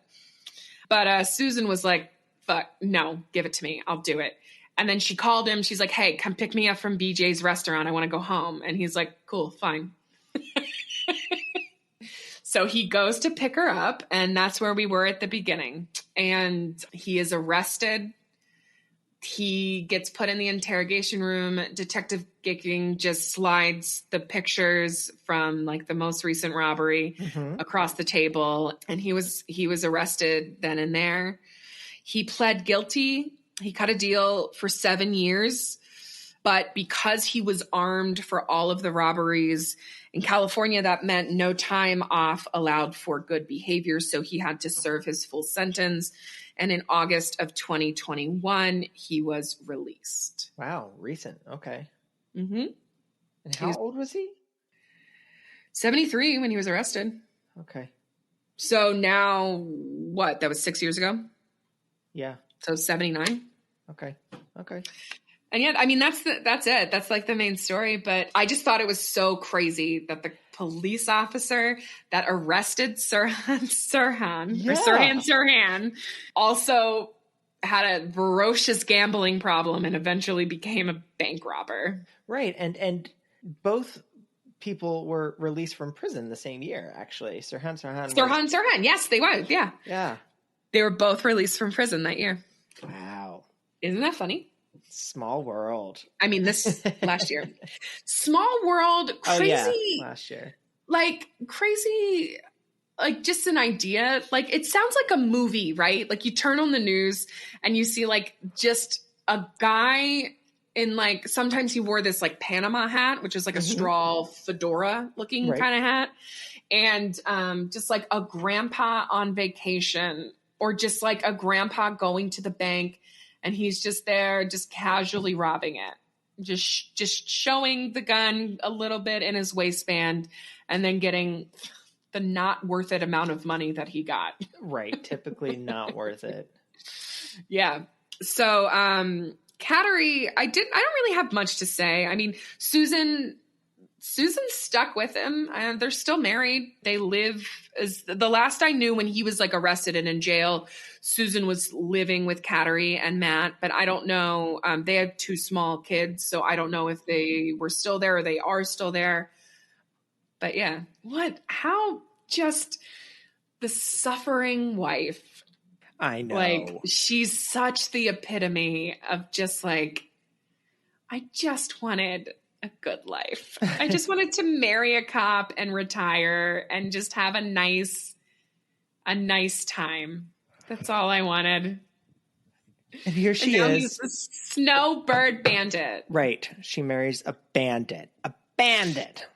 Susan was like, fuck, no, give it to me. I'll do it. And then she called him. She's like, hey, come pick me up from BJ's restaurant. I want to go home. And he's like, cool, fine. So he goes to pick her up, and that's where we were at the beginning. And he is arrested. He gets put in the interrogation room. Detective Gicking just slides the pictures from like the most recent robbery across the table. And he was arrested then and there. He pled guilty. He cut a deal for 7 years. But because he was armed for all of the robberies in California, that meant no time off allowed for good behavior. So he had to serve his full sentence. And in August of 2021, he was released. Wow, recent. Okay. Mm-hmm. And how old was he? 73 when he was arrested. Okay. So now, what? That was 6 years ago? Yeah. So 79? Okay. And yeah, I mean, that's it. That's like the main story. But I just thought it was so crazy that the police officer that arrested Sirhan Sirhan also had a ferocious gambling problem and eventually became a bank robber. Right. And both people were released from prison the same year, actually. Sirhan. Yes, they were. Yeah. Yeah. They were both released from prison that year. Wow. Isn't that funny? Small world. I mean, this last year. Small world, crazy. Oh, yeah. Last year. Like, crazy, like, just an idea. Like, it sounds like a movie, right? Like, you turn on the news and you see, like, just a guy in, like, sometimes he wore this, like, Panama hat, which is, like, a straw fedora-looking kind of hat. And just, like, a grandpa on vacation or just, like, a grandpa going to the bank and he's just there, just casually robbing it. Just showing the gun a little bit in his waistband and then getting the not worth it amount of money that he got. Right. Typically not worth it. Yeah. So, Cattery, I don't really have much to say. I mean, Susan stuck with him and they're still married. They live as the last I knew when he was like arrested and in jail, Susan was living with Cattery and Matt, but I don't know. They had 2 small kids, so I don't know if they were still there or they are still there. But yeah, how just the suffering wife. I know. Like, she's such the epitome of just like, I just wanted a good life. I just wanted to marry a cop and retire and just have a nice time. That's all I wanted. And here she is. He's a Snowbird Bandit. Right. She marries a bandit. A bandit.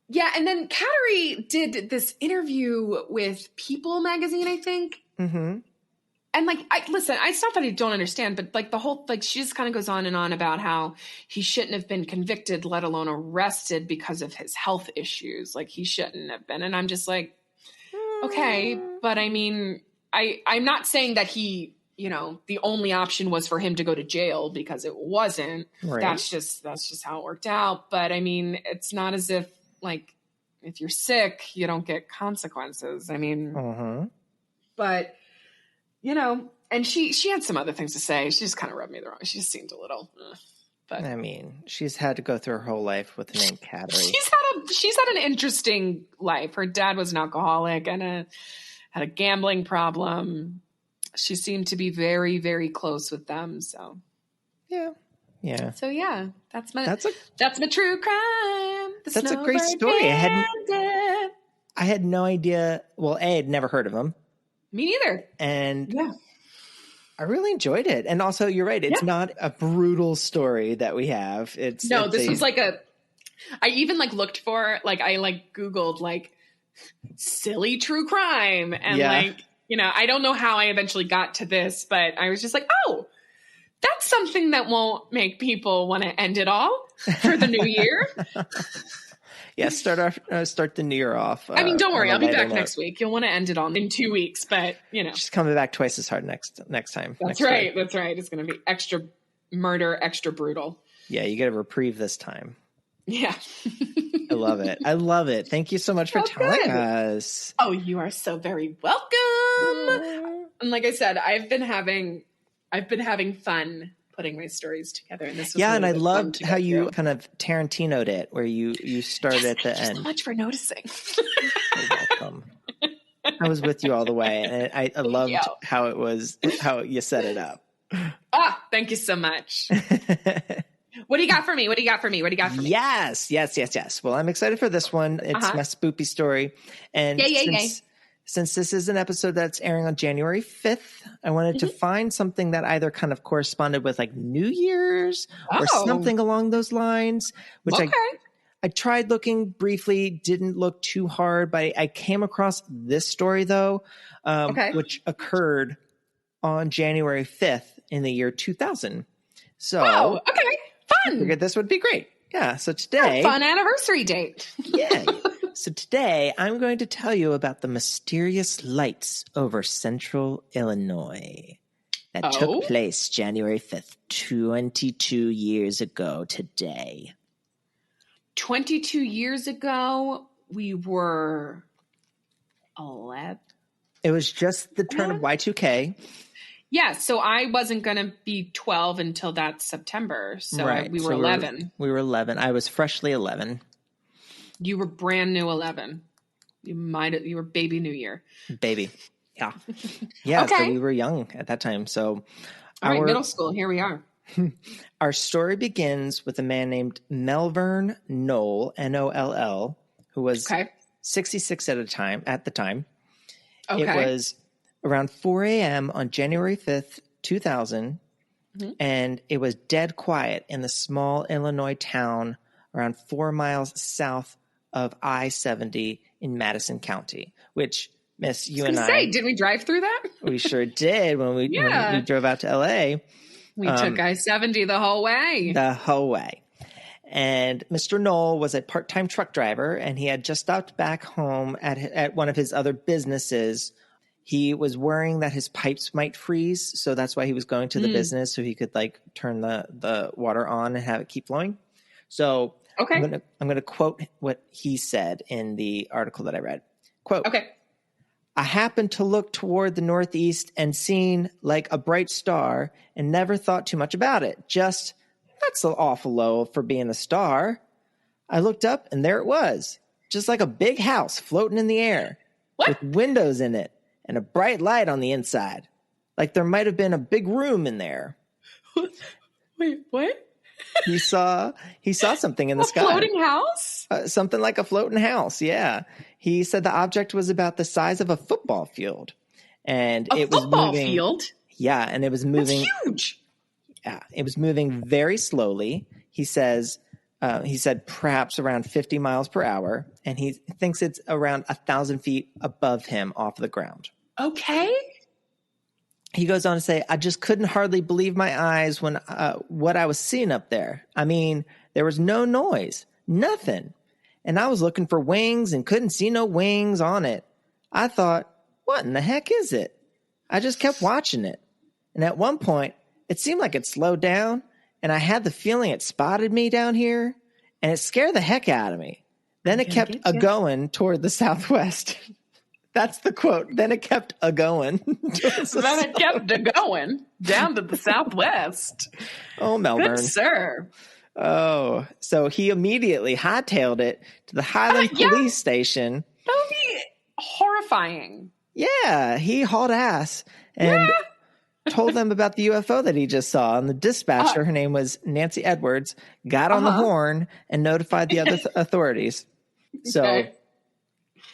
Yeah, and then Cattery did this interview with People magazine, I think. Mm-hmm. And like, it's not that I don't understand, but like the whole, like she just kind of goes on and on about how he shouldn't have been convicted, let alone arrested because of his health issues. Like he shouldn't have been. And I'm just like, okay, but I mean, I'm not saying that he, the only option was for him to go to jail because it wasn't. Right. That's just how it worked out. But I mean, it's not as if like, if you're sick, you don't get consequences. I mean, but and she had some other things to say. She just kind of rubbed me the wrong. She just seemed a little, but I mean, she's had to go through her whole life with the name Cattery. She's had an interesting life. Her dad was an alcoholic and had a gambling problem. She seemed to be very, very close with them. So yeah. So yeah, that's my true crime. That's a great story. I had no idea. Well, I had never heard of him. Me neither. And I really enjoyed it. And also, you're right. It's not a brutal story that we have. This was like I even like looked for, like, I like Googled like silly true crime. And like, I don't know how I eventually got to this, but I was just like, oh, that's something that won't make people want to end it all for the new year. Yeah, start the new year off. I mean, don't worry, I'll be back next week. You'll want to end it on in 2 weeks, but she's coming back twice as hard next time. That's right. That's right. It's going to be extra murder, extra brutal. Yeah, you get a reprieve this time. Yeah. I love it. Thank you so much for telling us. Oh, you are so very welcome. And like I said, I've been having fun putting my stories together, and this was and I loved how you kind of Tarantino'd it, where you started at the end. Thank you so much for noticing. You're welcome. I was with you all the way, and I loved how you set it up. Thank you so much. What do you got for me? Yes. Well, I'm excited for this one. It's my spoopy story, and since this is an episode that's airing on January 5th, I wanted to find something that either kind of corresponded with like New Year's or something along those lines, which I tried looking briefly, didn't look too hard, but I came across this story though, which occurred on January 5th in the year 2000. So, oh, okay, fun. I figured this would be great. Yeah, so today... fun anniversary date. Yeah. So today, I'm going to tell you about the mysterious lights over central Illinois that took place January 5th, 22 years ago today. 22 years ago, we were 11. It was just the turn of Y2K. Yeah, so I wasn't going to be 12 until that September. So we were 11. We were 11. I was freshly 11. You were brand new 11. You were baby New Year. Baby. Yeah. Yeah, okay. So we were young at that time. So all right, middle school, here we are. Our story begins with a man named Melvern Knoll, Noll, who was 66 at the time. Okay. It was around 4 a.m. on January 5th, 2000, and it was dead quiet in the small Illinois town around 4 miles south of I-70 in Madison County, which, Miss, you and I... did we drive through that? We sure did when we drove out to L.A. We took I-70 the whole way. The whole way. And Mr. Knoll was a part-time truck driver, and he had just stopped back home at one of his other businesses. He was worrying that his pipes might freeze, so that's why he was going to the business so he could turn the water on and have it keep flowing. So I'm going to quote what he said in the article that I read. Quote, I happened to look toward the northeast and seen like a bright star and never thought too much about it. Just, that's awful low for being a star. I looked up and there it was, just like a big house floating in the air with windows in it. And a bright light on the inside. Like there might have been a big room in there. Wait, what? He saw something in the sky. A floating house? Something like a floating house, yeah. He said the object was about the size of a football field. And it was moving. A football field? Yeah, and it was moving. That's huge. Yeah, it was moving very slowly. He said perhaps around 50 miles per hour, and he thinks it's around 1,000 feet above him off the ground. Okay. He goes on to say, I just couldn't hardly believe my eyes when what I was seeing up there. I mean, there was no noise, nothing. And I was looking for wings and couldn't see no wings on it. I thought, what in the heck is it? I just kept watching it. And at one point, it seemed like it slowed down, and I had the feeling it spotted me down here, and it scared the heck out of me. Then it kept a-going toward the southwest. That's the quote. Then it kept a-going. Then it kept a-going down to the southwest. Oh, Melbourne. Good sir. Oh, so he immediately hightailed it to the Highland Police Station. That would be horrifying. Yeah, he hauled ass and told them about the UFO that he just saw. And the dispatcher, her name was Nancy Edwards, got on the horn and notified the other authorities. So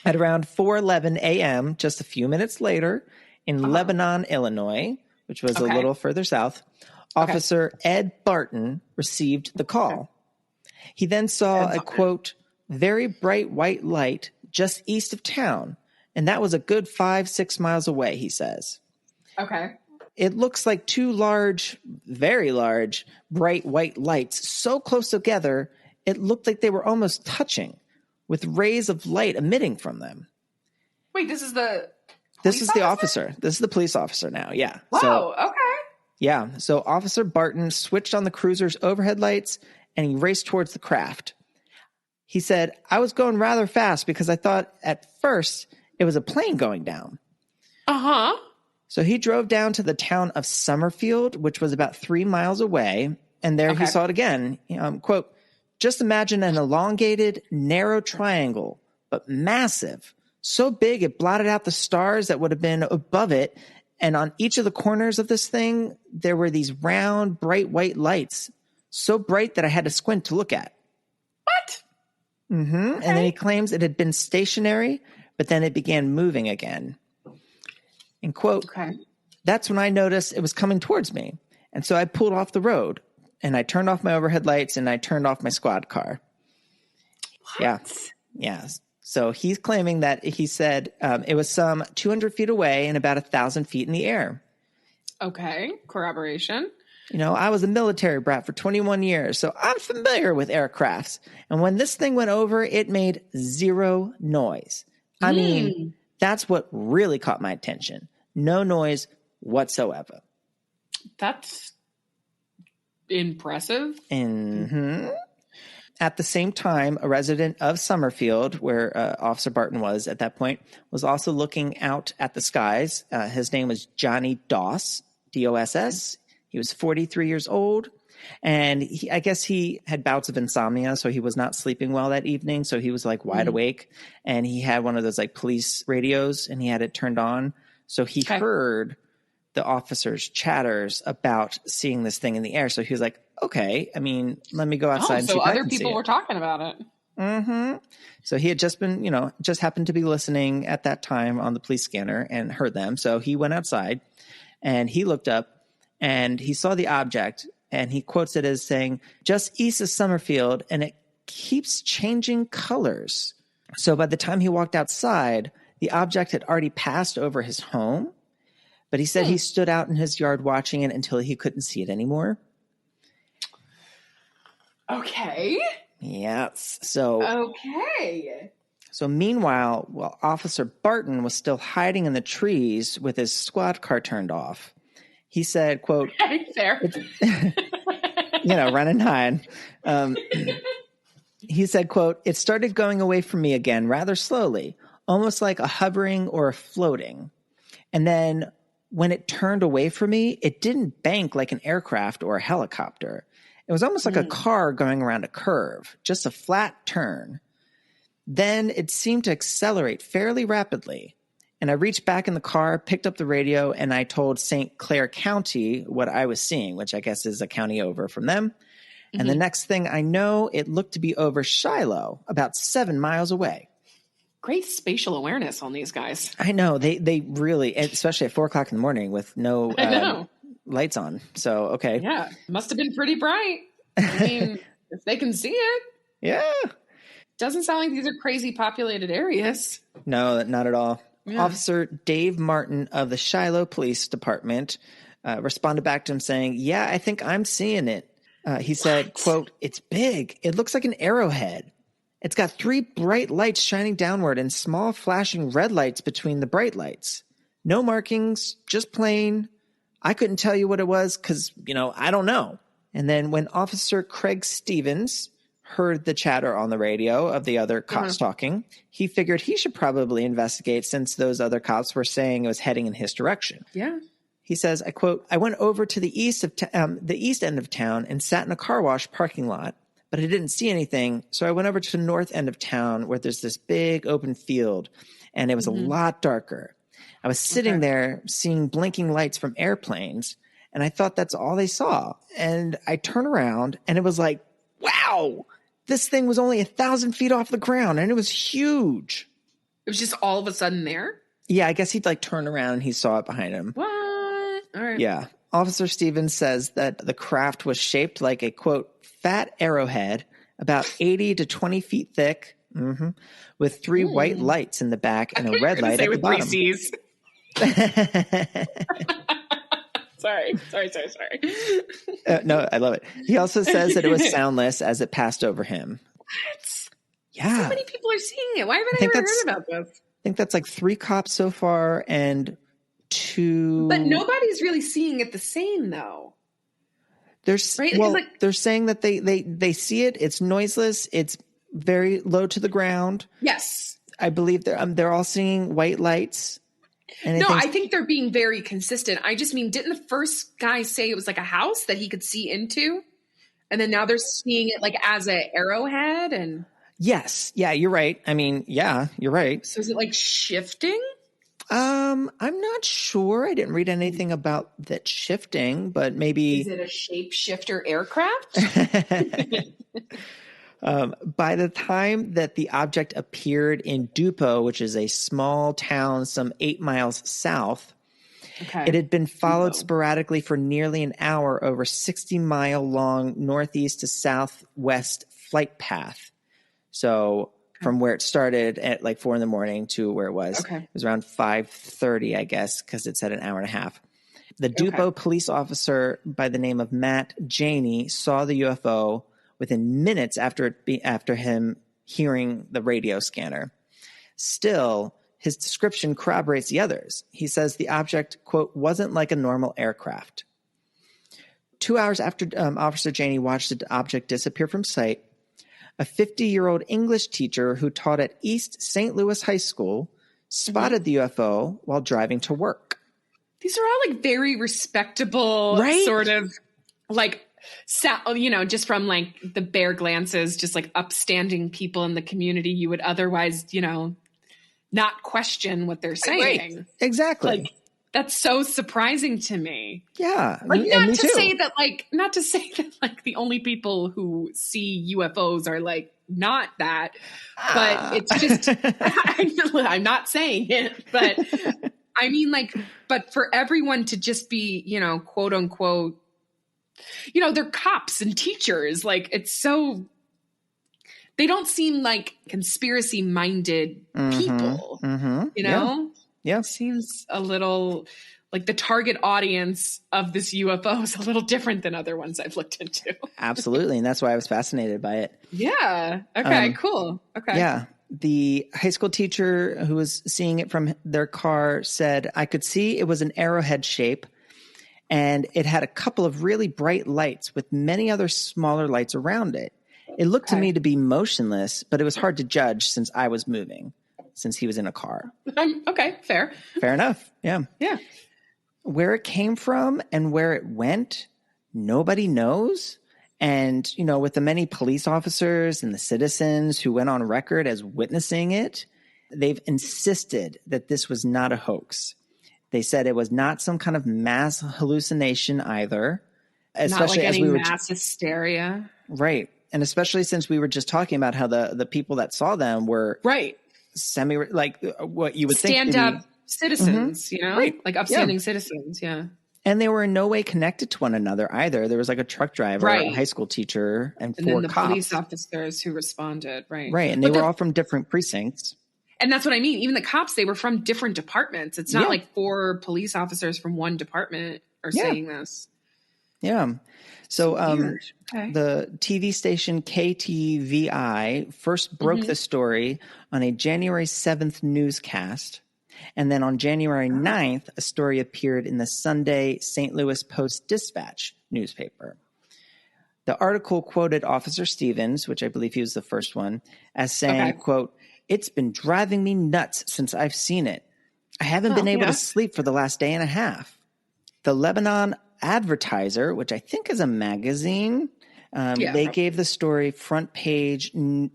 at around 4:11 a.m., just a few minutes later, in Lebanon, Illinois, which was a little further south, Officer Ed Barton received the call. He then saw a, quote, very bright white light just east of town, and that was a good 5-6 miles away, he says. Okay. It looks like two large, very large, bright white lights so close together, it looked like they were almost touching, with rays of light emitting from them. Wait, this is the officer? This is the police officer now, yeah. Wow, okay. Yeah, so Officer Barton switched on the cruiser's overhead lights, and he raced towards the craft. He said, I was going rather fast because I thought at first it was a plane going down. Uh-huh. So he drove down to the town of Summerfield, which was about 3 miles away, and there he saw it again. Quote, just imagine an elongated, narrow triangle, but massive, so big it blotted out the stars that would have been above it, and on each of the corners of this thing, there were these round, bright white lights, so bright that I had to squint to look at. What? Mm-hmm. Okay. And then he claims it had been stationary, but then it began moving again. And quote, that's when I noticed it was coming towards me. And so I pulled off the road, and I turned off my overhead lights, and I turned off my squad car. What? Yeah. So he's claiming that he said it was some 200 feet away and about 1,000 feet in the air. Okay. Corroboration. You know, I was a military brat for 21 years, so I'm familiar with aircrafts. And when this thing went over, it made zero noise. I mean, that's what really caught my attention. No noise whatsoever. That's impressive. Mm-hmm. At the same time, a resident of Summerfield, where Officer Barton was at that point, was also looking out at the skies. His name was Johnny Doss, D-O-S-S. He was 43 years old, and I guess he had bouts of insomnia, so he was not sleeping well that evening, so he was like wide awake, and he had one of those like police radios, and he had it turned on, so he heard the officers' chatters about seeing this thing in the air, so he was like, okay, I mean, let me go outside and see if I can see it. So other people were talking about it. Mm-hmm. So he had just been, just happened to be listening at that time on the police scanner and heard them, so he went outside, and he looked up, and he saw the object, and he quotes it as saying, just east of Summerfield, and it keeps changing colors. So by the time he walked outside, the object had already passed over his home, but he said he stood out in his yard watching it until he couldn't see it anymore. Okay. Yes. So meanwhile, while Officer Barton was still hiding in the trees with his squad car turned off, he said, quote, fair. Run and hide. He said, quote, it started going away from me again rather slowly, almost like a hovering or a floating. And then when it turned away from me, it didn't bank like an aircraft or a helicopter. It was almost like a car going around a curve, just a flat turn. Then it seemed to accelerate fairly rapidly. And I reached back in the car, picked up the radio, and I told St. Clair County what I was seeing, which I guess is a county over from them. And the next thing I know, it looked to be over Shiloh, about 7 miles away. Great spatial awareness on these guys. I know. They really, especially at 4 o'clock in the morning with no lights on. So, okay. Yeah. Must have been pretty bright. I mean, if they can see it. Yeah. Doesn't sound like these are crazy populated areas. No, not at all. Yeah. Officer Dave Martin of the Shiloh Police Department responded back to him saying, yeah, I think I'm seeing it. He said, quote, it's big. It looks like an arrowhead. It's got 3 bright lights shining downward and small flashing red lights between the bright lights. No markings, just plain. I couldn't tell you what it was because, I don't know. And then when Officer Craig Stevens heard the chatter on the radio of the other cops talking, he figured he should probably investigate since those other cops were saying it was heading in his direction. Yeah. He says, I quote, I went over to the east end of town and sat in a car wash parking lot, but I didn't see anything. So I went over to the north end of town where there's this big open field, and it was a lot darker. I was sitting there seeing blinking lights from airplanes, and I thought that's all they saw. And I turned around, and it was like, wow, this thing was only 1,000 feet off the ground, and it was huge. It was just all of a sudden there? Yeah, I guess he'd like turn around, and he saw it behind him. What? All right. Yeah. Officer Stevens says that the craft was shaped like a, quote, fat arrowhead, about 80 to 20 feet thick, with 3 white lights in the back and a red light at the bottom. 3 C's. Sorry. No, I love it. He also says that it was soundless as it passed over him. What? Yeah. So many people are seeing it. Why haven't I ever heard about this? I think that's like 3 cops so far and 2. But nobody's really seeing it the same, though. They're saying that they see it. It's noiseless. It's very low to the ground. Yes. I believe they're all seeing white lights. I think they're being very consistent. I just mean, didn't the first guy say it was like a house that he could see into? And then now they're seeing it like as an arrowhead and... Yes. Yeah, you're right. I mean, yeah, you're right. So is it like shifting? I'm not sure. I didn't read anything about that shifting, but maybe... Is it a shapeshifter aircraft? By the time that the object appeared in Dupo, which is a small town some 8 miles south, it had been followed sporadically for nearly an hour over 60-mile-long northeast to southwest flight path. So from where it started at like 4 a.m. to where it was. It was around 5:30, I guess, because it said an hour and a half. The Dupo police officer by the name of Matt Janey saw the UFO within minutes after him hearing the radio scanner. Still, his description corroborates the others. He says the object, quote, wasn't like a normal aircraft. 2 hours after Officer Janey watched the object disappear from sight, a 50-year-old English teacher who taught at East St. Louis High School spotted the UFO while driving to work. These are all like very respectable, sort of like, just from like the bare glances, just like upstanding people in the community, you would otherwise, not question what they're saying. Right. Exactly. Like, that's so surprising to me. Yeah. Like, not to say that like the only people who see UFOs are like not that, but it's just, I'm not saying it, but I mean, like, but for everyone to just be, quote unquote, they're cops and teachers. Like, it's so, they don't seem like conspiracy minded people, Yeah. Seems a little like the target audience of this UFO is a little different than other ones I've looked into. Absolutely. And that's why I was fascinated by it. Yeah. Okay, cool. Okay. Yeah. The high school teacher who was seeing it from their car said, I could see it was an arrowhead shape and it had a couple of really bright lights with many other smaller lights around it. It looked to me to be motionless, but it was hard to judge since I was moving, since he was in a car. Okay, fair. Fair enough. Yeah. Yeah. Where it came from and where it went, nobody knows. And, with the many police officers and the citizens who went on record as witnessing it, they've insisted that this was not a hoax. They said it was not some kind of mass hallucination either. Especially not like any mass hysteria. Right. And especially since we were just talking about how the people that saw them were like what you would stand up citizens, Right. like upstanding citizens. Yeah. And they were in no way connected to one another either. There was like a truck driver, a high school teacher, and 4 then the cops. Police officers who responded. Right. Right. And they were all from different precincts. And that's what I mean. Even the cops, they were from different departments. It's not like 4 police officers from one department are saying this. Yeah. So the TV station KTVI first broke the story on a January 7th newscast. And then on January 9th, a story appeared in the Sunday St. Louis Post-Dispatch newspaper. The article quoted Officer Stevens, which I believe he was the first one, as saying, quote, "It's been driving me nuts since I've seen it. I haven't been able to sleep for the last day and a half." The Lebanon Advertiser, which I think is a magazine, they gave the story front page news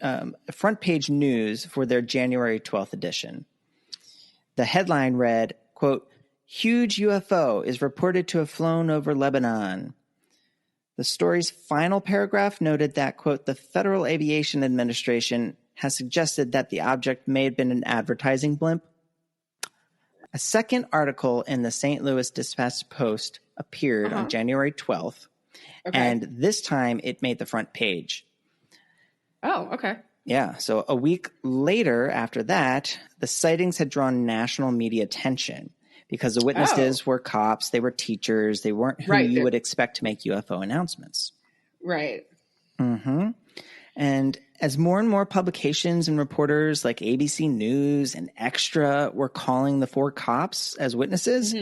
for their January 12th edition. The headline read, quote, "Huge UFO is reported to have flown over Lebanon." The story's final paragraph noted that, quote, "The Federal Aviation Administration has suggested that the object may have been an advertising blimp." A second article in the St. Louis Dispatch-Post appeared on January 12th, and this time it made the front page. Oh, okay. Yeah, so a week later after that, the sightings had drawn national media attention because the witnesses were cops, they were teachers, they weren't who you would expect to make UFO announcements. Right. Mm-hmm. And as more and more publications and reporters like ABC News and Extra were calling the 4 cops as witnesses,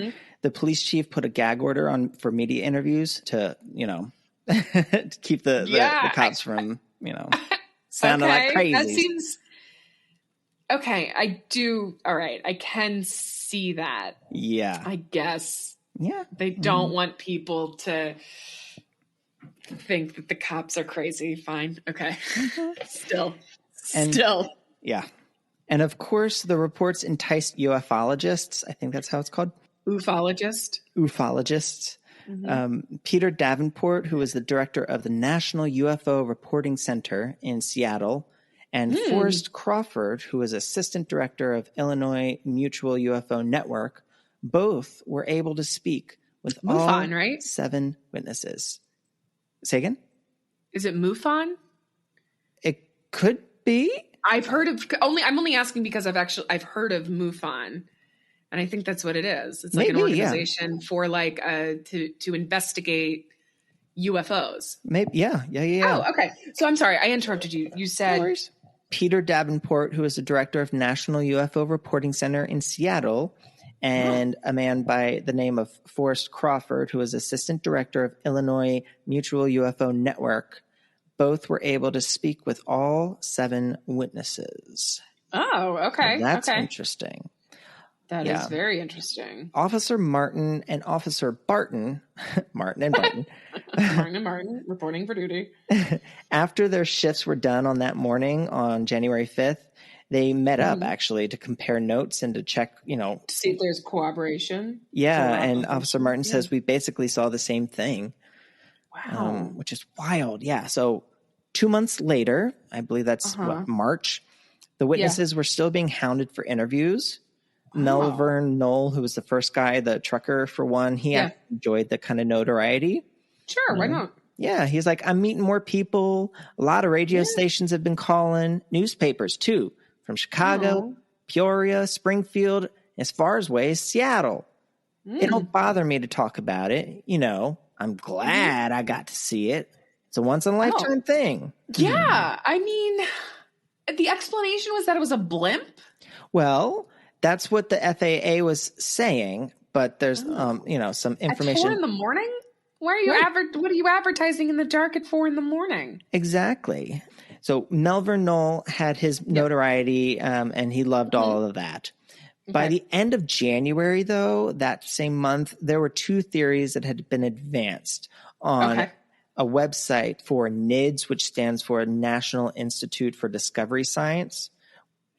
the police chief put a gag order on for media interviews to, to keep the cops from, sounding like crazy. That seems okay. I do. All right. I can see that. Yeah. I guess. Yeah. They don't want people to think that the cops are crazy. Fine. Okay. Still. Yeah. And of course, the reports enticed ufologists. I think that's how it's called. Ufologists. Peter Davenport, who was the director of the National UFO Reporting Center in Seattle, and Forrest Crawford, who was assistant director of Illinois Mutual UFO Network, both were able to speak with MUFON, right? 7 witnesses. Say again? Is it MUFON? It could be. I've heard of I'm only asking because I've heard of MUFON. And I think that's what it is. It's Maybe, like an organization for like to investigate UFOs. Maybe, yeah. Oh, okay. So I'm sorry, I interrupted you. You said Peter Davenport, who is the director of National UFO Reporting Center in Seattle, and a man by the name of Forrest Crawford, who is assistant director of Illinois Mutual UFO Network. Both were able to speak with all 7 witnesses. Oh, okay. So that's interesting. That is very interesting. Officer Martin and Officer Barton, Martin and Barton. Martin and Martin, reporting for duty. After their shifts were done on that morning on January 5th, they met up actually to compare notes and to check, to see if there's cooperation. Yeah, and Officer Martin says we basically saw the same thing. Wow. Which is wild. Yeah, so 2 months later, I believe that's March, the witnesses were still being hounded for interviews. Melvern Knoll, who was the first guy, the trucker for one, he enjoyed the kind of notoriety. Sure, why not? Yeah, he's like, I'm meeting more people. A lot of radio stations have been calling. Newspapers, too, from Chicago, Peoria, Springfield, as far as away as Seattle. It don't bother me to talk about it. I'm glad I got to see it. It's a once-in-a-lifetime thing. Yeah, I mean, the explanation was that it was a blimp? Well, that's what the FAA was saying, but there's, some information. At 4 in the morning? Why are you what are you advertising in the dark at 4 in the morning? Exactly. So Melvern Knoll had his notoriety, and he loved all of that. Okay. By the end of January, though, that same month, there were 2 theories that had been advanced on a website for NIDS, which stands for National Institute for Discovery Science.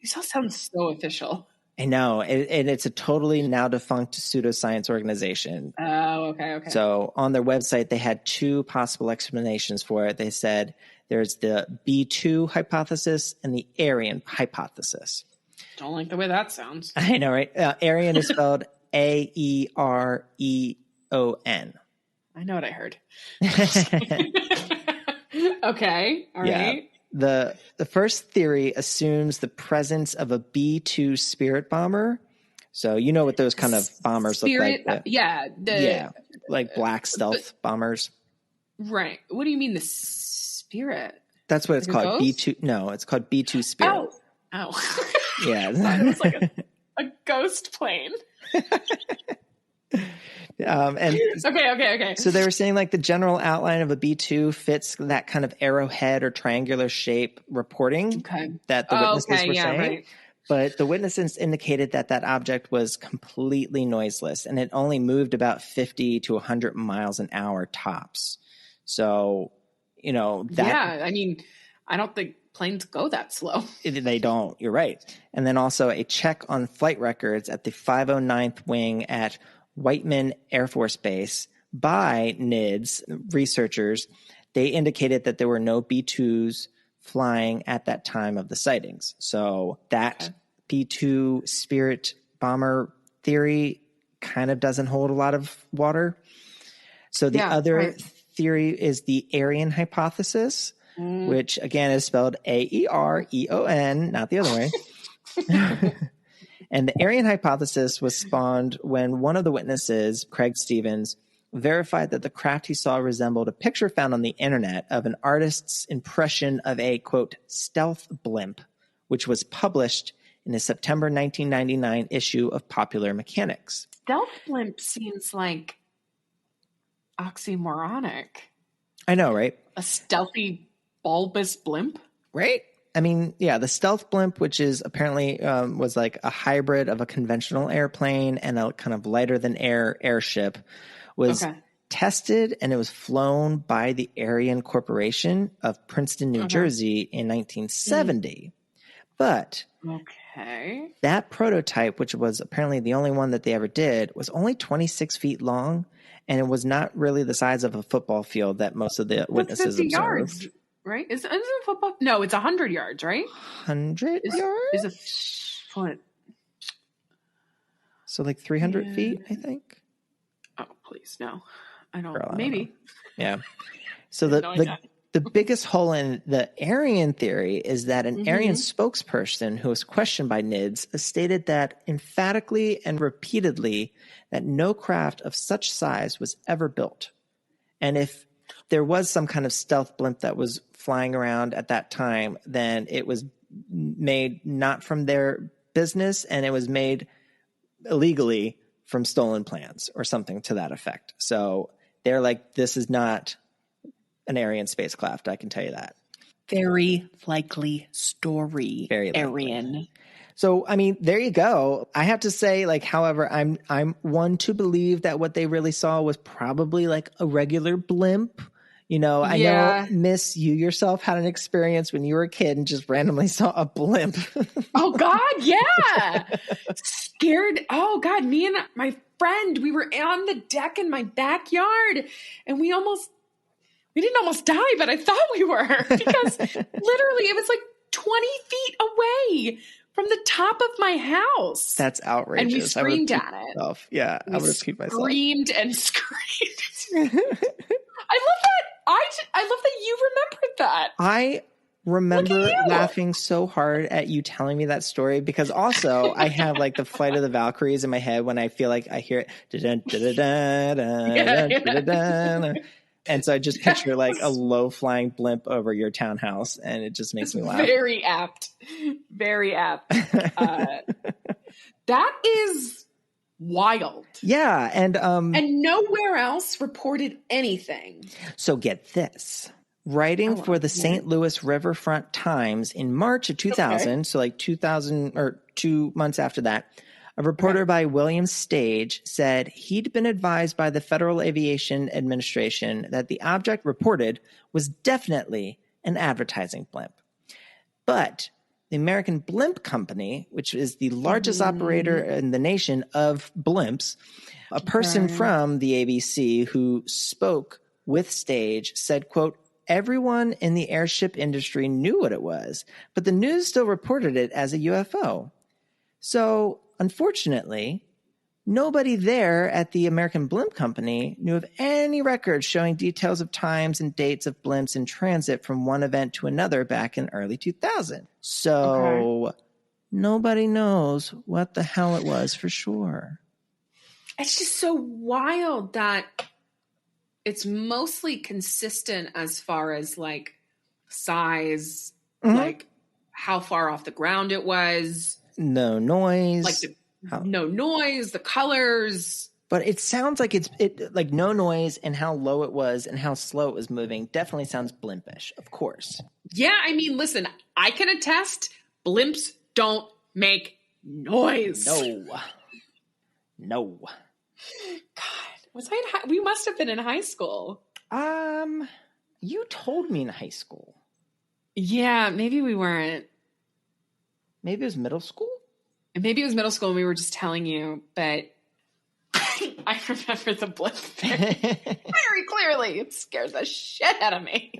These all sound so official. I know, and it's a totally now defunct pseudoscience organization. Oh, okay. So on their website, they had 2 possible explanations for it. They said there's the B2 hypothesis and the Aryan hypothesis. Don't like the way that sounds. I know, right? Aryan is spelled Aereon. I know what I heard. Okay, all right. The first theory assumes the presence of a B-2 Spirit bomber. So you know what those kind of bombers look like. Like black stealth bombers. Right. What do you mean the Spirit? That's what it's called. B-2. No, it's called B-2 Spirit. Oh. Yeah. It's like a ghost plane. Okay. So they were saying like the general outline of a B-2 fits that kind of arrowhead or triangular shape reporting that the witnesses were saying. Right. But the witnesses indicated that object was completely noiseless and it only moved about 50 to 100 miles an hour tops. So, I mean, I don't think planes go that slow. They don't. You're right. And then also a check on flight records at the 509th Wing at Whiteman Air Force Base by NIDS researchers, they indicated that there were no B-2s flying at that time of the sightings. So that B-2 Spirit bomber theory kind of doesn't hold a lot of water. So the other theory is the Aryan hypothesis, which again is spelled Aereon, not the other way. And the Aryan hypothesis was spawned when one of the witnesses, Craig Stevens, verified that the craft he saw resembled a picture found on the internet of an artist's impression of a, quote, stealth blimp, which was published in the September 1999 issue of Popular Mechanics. Stealth blimp seems like oxymoronic. I know, right? A stealthy, bulbous blimp? Right? I mean, yeah, the stealth blimp, which is apparently was like a hybrid of a conventional airplane and a kind of lighter than air airship, was tested and it was flown by the Aryan Corporation of Princeton, New Jersey in 1970. But that prototype, which was apparently the only one that they ever did, was only 26 feet long, and it was not really the size of a football field that most of the witnesses observed. Yards. Right? Is it football? No, it's 100 yards, right? 100 yards? Is a foot. So like 300 feet, I think. Oh, please, no. I don't. Maybe. Yeah. So the the biggest hole in the Aryan theory is that an Aryan spokesperson who was questioned by NIDS stated that emphatically and repeatedly that no craft of such size was ever built. And if there was some kind of stealth blimp that was flying around at that time, then it was made not from their business, and it was made illegally from stolen plans or something to that effect. So they're like, this is not an Aryan spacecraft, I can tell you that. Very likely story. Very likely. Aryan. So, I mean, there you go. I have to say, like, however, I'm one to believe that what they really saw was probably like a regular blimp. You know, I know, Miss, you yourself had an experience when you were a kid and just randomly saw a blimp. Oh, God, yeah. Scared. Oh, God, me and my friend, we were on the deck in my backyard, and we didn't almost die, but I thought we were, because literally it was like 20 feet away from the top of my house. That's outrageous. And we screamed at it. Myself. Yeah, I would repeat myself. Screamed and screamed. I love that. I love that you remembered that. I remember laughing so hard at you telling me that story, because also I have like the Flight of the Valkyries in my head when I feel like I hear it. And so I just picture like a low flying blimp over your townhouse, and it just makes me laugh. Very apt. Very apt. That is wild. Yeah. And nowhere else reported anything. So get this. Writing for the St. Louis Riverfront Times in March of 2000, so like 2000 or 2 months after that, a reporter by William Stage said he'd been advised by the Federal Aviation Administration that the object reported was definitely an advertising blimp. But the American Blimp Company, which is the largest operator in the nation of blimps, a person from the ABC who spoke with Stage said, quote, "Everyone in the airship industry knew what it was, but the news still reported it as a UFO." So, unfortunately, nobody there at the American Blimp Company knew of any records showing details of times and dates of blimps in transit from one event to another back in early 2000. So nobody knows what the hell it was for sure. It's just so wild that it's mostly consistent as far as like size, like how far off the ground it was. No noise. Like no noise, the colors. But it sounds like it like no noise, and how low it was and how slow it was moving definitely sounds blimpish, of course. Yeah, I mean, listen, I can attest blimps don't make noise. No. God, we must have been in high school. You told me in high school. Yeah, maybe we weren't. Maybe it was middle school? Maybe it was middle school and we were just telling you, but I remember the blimp very clearly. It scares the shit out of me.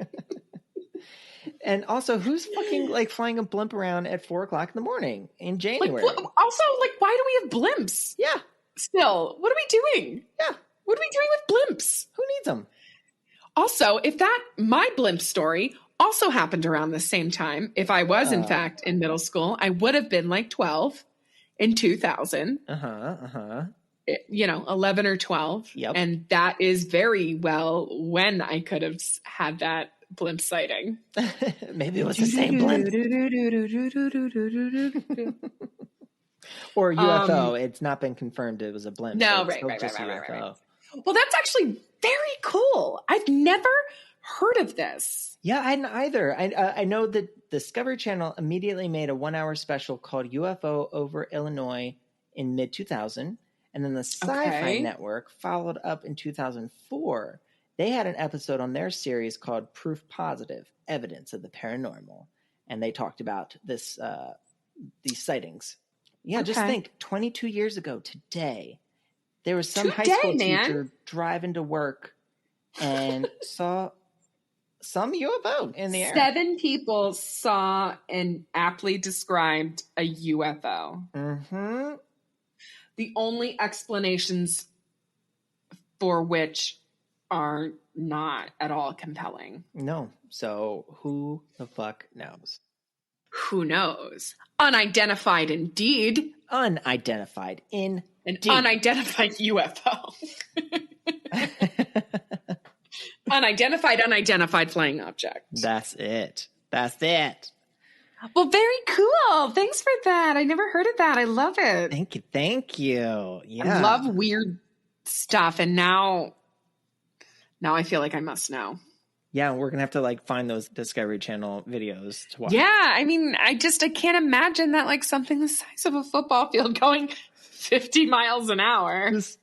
And also, who's fucking like flying a blimp around at 4:00 in the morning in January? Also, like, why do we have blimps? Yeah. Still, what are we doing? Yeah. What are we doing with blimps? Who needs them? Also, if my blimp story also happened around the same time, if I was in fact in middle school, I would have been like 12 in 2000. 11 or 12. Yep. And that is very well when I could have had that blimp sighting. Maybe it was the same blimp. Or UFO. It's not been confirmed it was a blimp. No, so right. UFO. Well, that's actually very cool. I've never heard of this. Yeah, I didn't either. I know that Discovery Channel immediately made a 1-hour special called UFO over Illinois in mid-2000. And then the Sci-Fi Network followed up in 2004. They had an episode on their series called Proof Positive, Evidence of the Paranormal. And they talked about these sightings. Yeah, just think, 22 years ago today, there was some high school teacher driving to work and saw some UFO in the air. 7 people saw and aptly described a UFO. Mm-hmm. The only explanations for which are not at all compelling. No, So who the fuck knows? Who knows? Unidentified indeed. Unidentified indeed. An unidentified UFO. Unidentified flying object. That's it. Well, very cool. Thanks for that. I never heard of that. I love it. Thank you. Yeah. I love weird stuff. And now I feel like I must know. Yeah, we're going to have to like find those Discovery Channel videos to watch. Yeah, I mean, I can't imagine that like something the size of a football field going 50 miles an hour. Just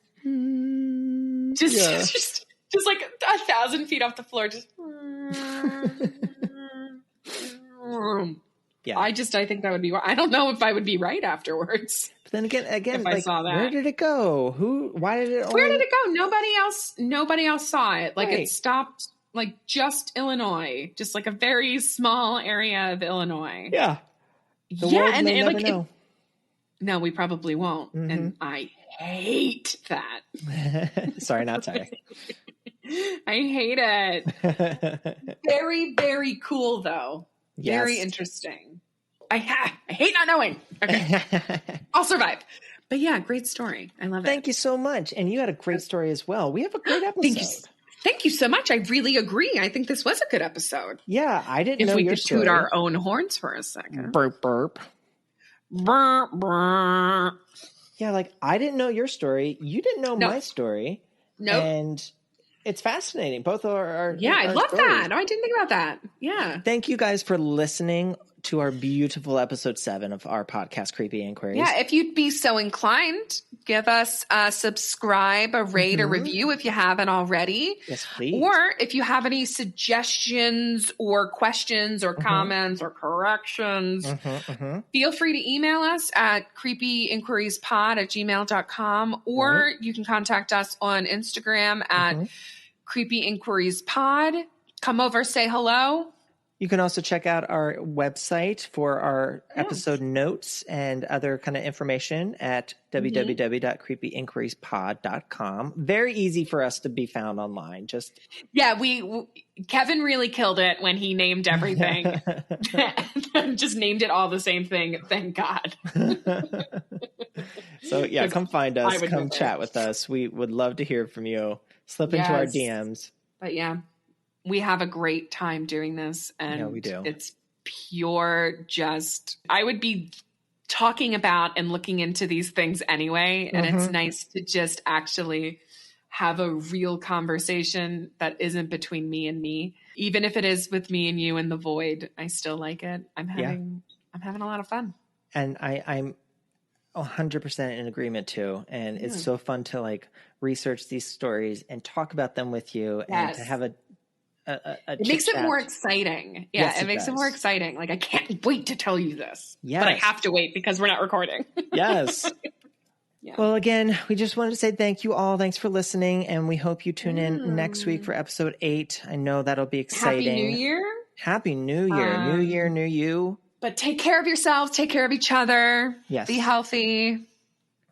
like 1,000 feet off the floor. Just yeah. I think that would be. I don't know if I would be right afterwards. But then again, if like, I saw that. Where did it go? Why did it? Where did it go? Nobody else saw it. Like right. It stopped. Like just Illinois, just like a very small area of Illinois. Yeah. The world may never like know. No, we probably won't. Mm-hmm. And I hate that. Sorry, not sorry. I hate it. Very, very cool, though. Yes. Very interesting. I hate not knowing. Okay. I'll survive. But yeah, great story. I love it. Thank you so much. And you had a great story as well. We have a great episode. Thank you so much. I really agree. I think this was a good episode. Yeah, I didn't know your story. If we could toot our own horns for a second. Burp, burp. Burp, burp. Yeah, like I didn't know your story. You didn't know my story. Nope. And it's fascinating. Both are yeah, I love stories. that. No, I didn't think about that. Yeah. Thank you guys for listening to our beautiful episode 7 of our podcast, Creepy InQueeries. Yeah, if you'd be so inclined, give us a subscribe, a rate, a review if you haven't already. Yes, please. Or if you have any suggestions or questions or comments or corrections, feel free to email us at creepyinquiriespod@gmail.com, or you can contact us on Instagram at creepyinquiriespod. Come over, say hello. You can also check out our website for our episode notes and other kind of information at www.creepyinquiriespod.com. Very easy for us to be found online. Kevin really killed it when he named everything. Just named it all the same thing. Thank God. So yeah, come find us. Come chat with us. We would love to hear from you. Slip into our DMs. But yeah. We have a great time doing this, and we do. It's pure I would be talking about and looking into these things anyway, and it's nice to just actually have a real conversation that isn't between me and me. Even if it is with me and you in the void, I still like it. I'm having a lot of fun. And I'm 100% in agreement too. And it's so fun to like research these stories and talk about them with you and to have it makes it more exciting. Yeah, yes, it makes it more exciting. Like, I can't wait to tell you this. Yes. But I have to wait because we're not recording. Yes. Yeah. Well, again, we just wanted to say thank you all. Thanks for listening. And we hope you tune in next week for episode 8. I know that'll be exciting. Happy New Year. Happy New Year. New Year, new you. But take care of yourselves. Take care of each other. Yes. Be healthy.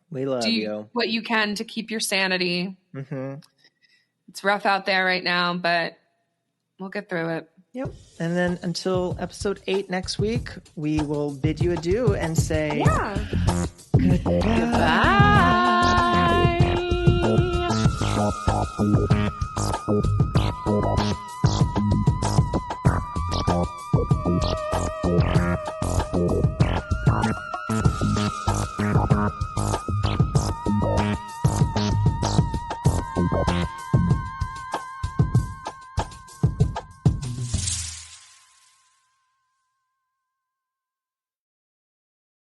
We love you. What you can to keep your sanity. Mm-hmm. It's rough out there right now, but we'll get through it. Yep. And then until episode 8 next week, we will bid you adieu and say goodbye.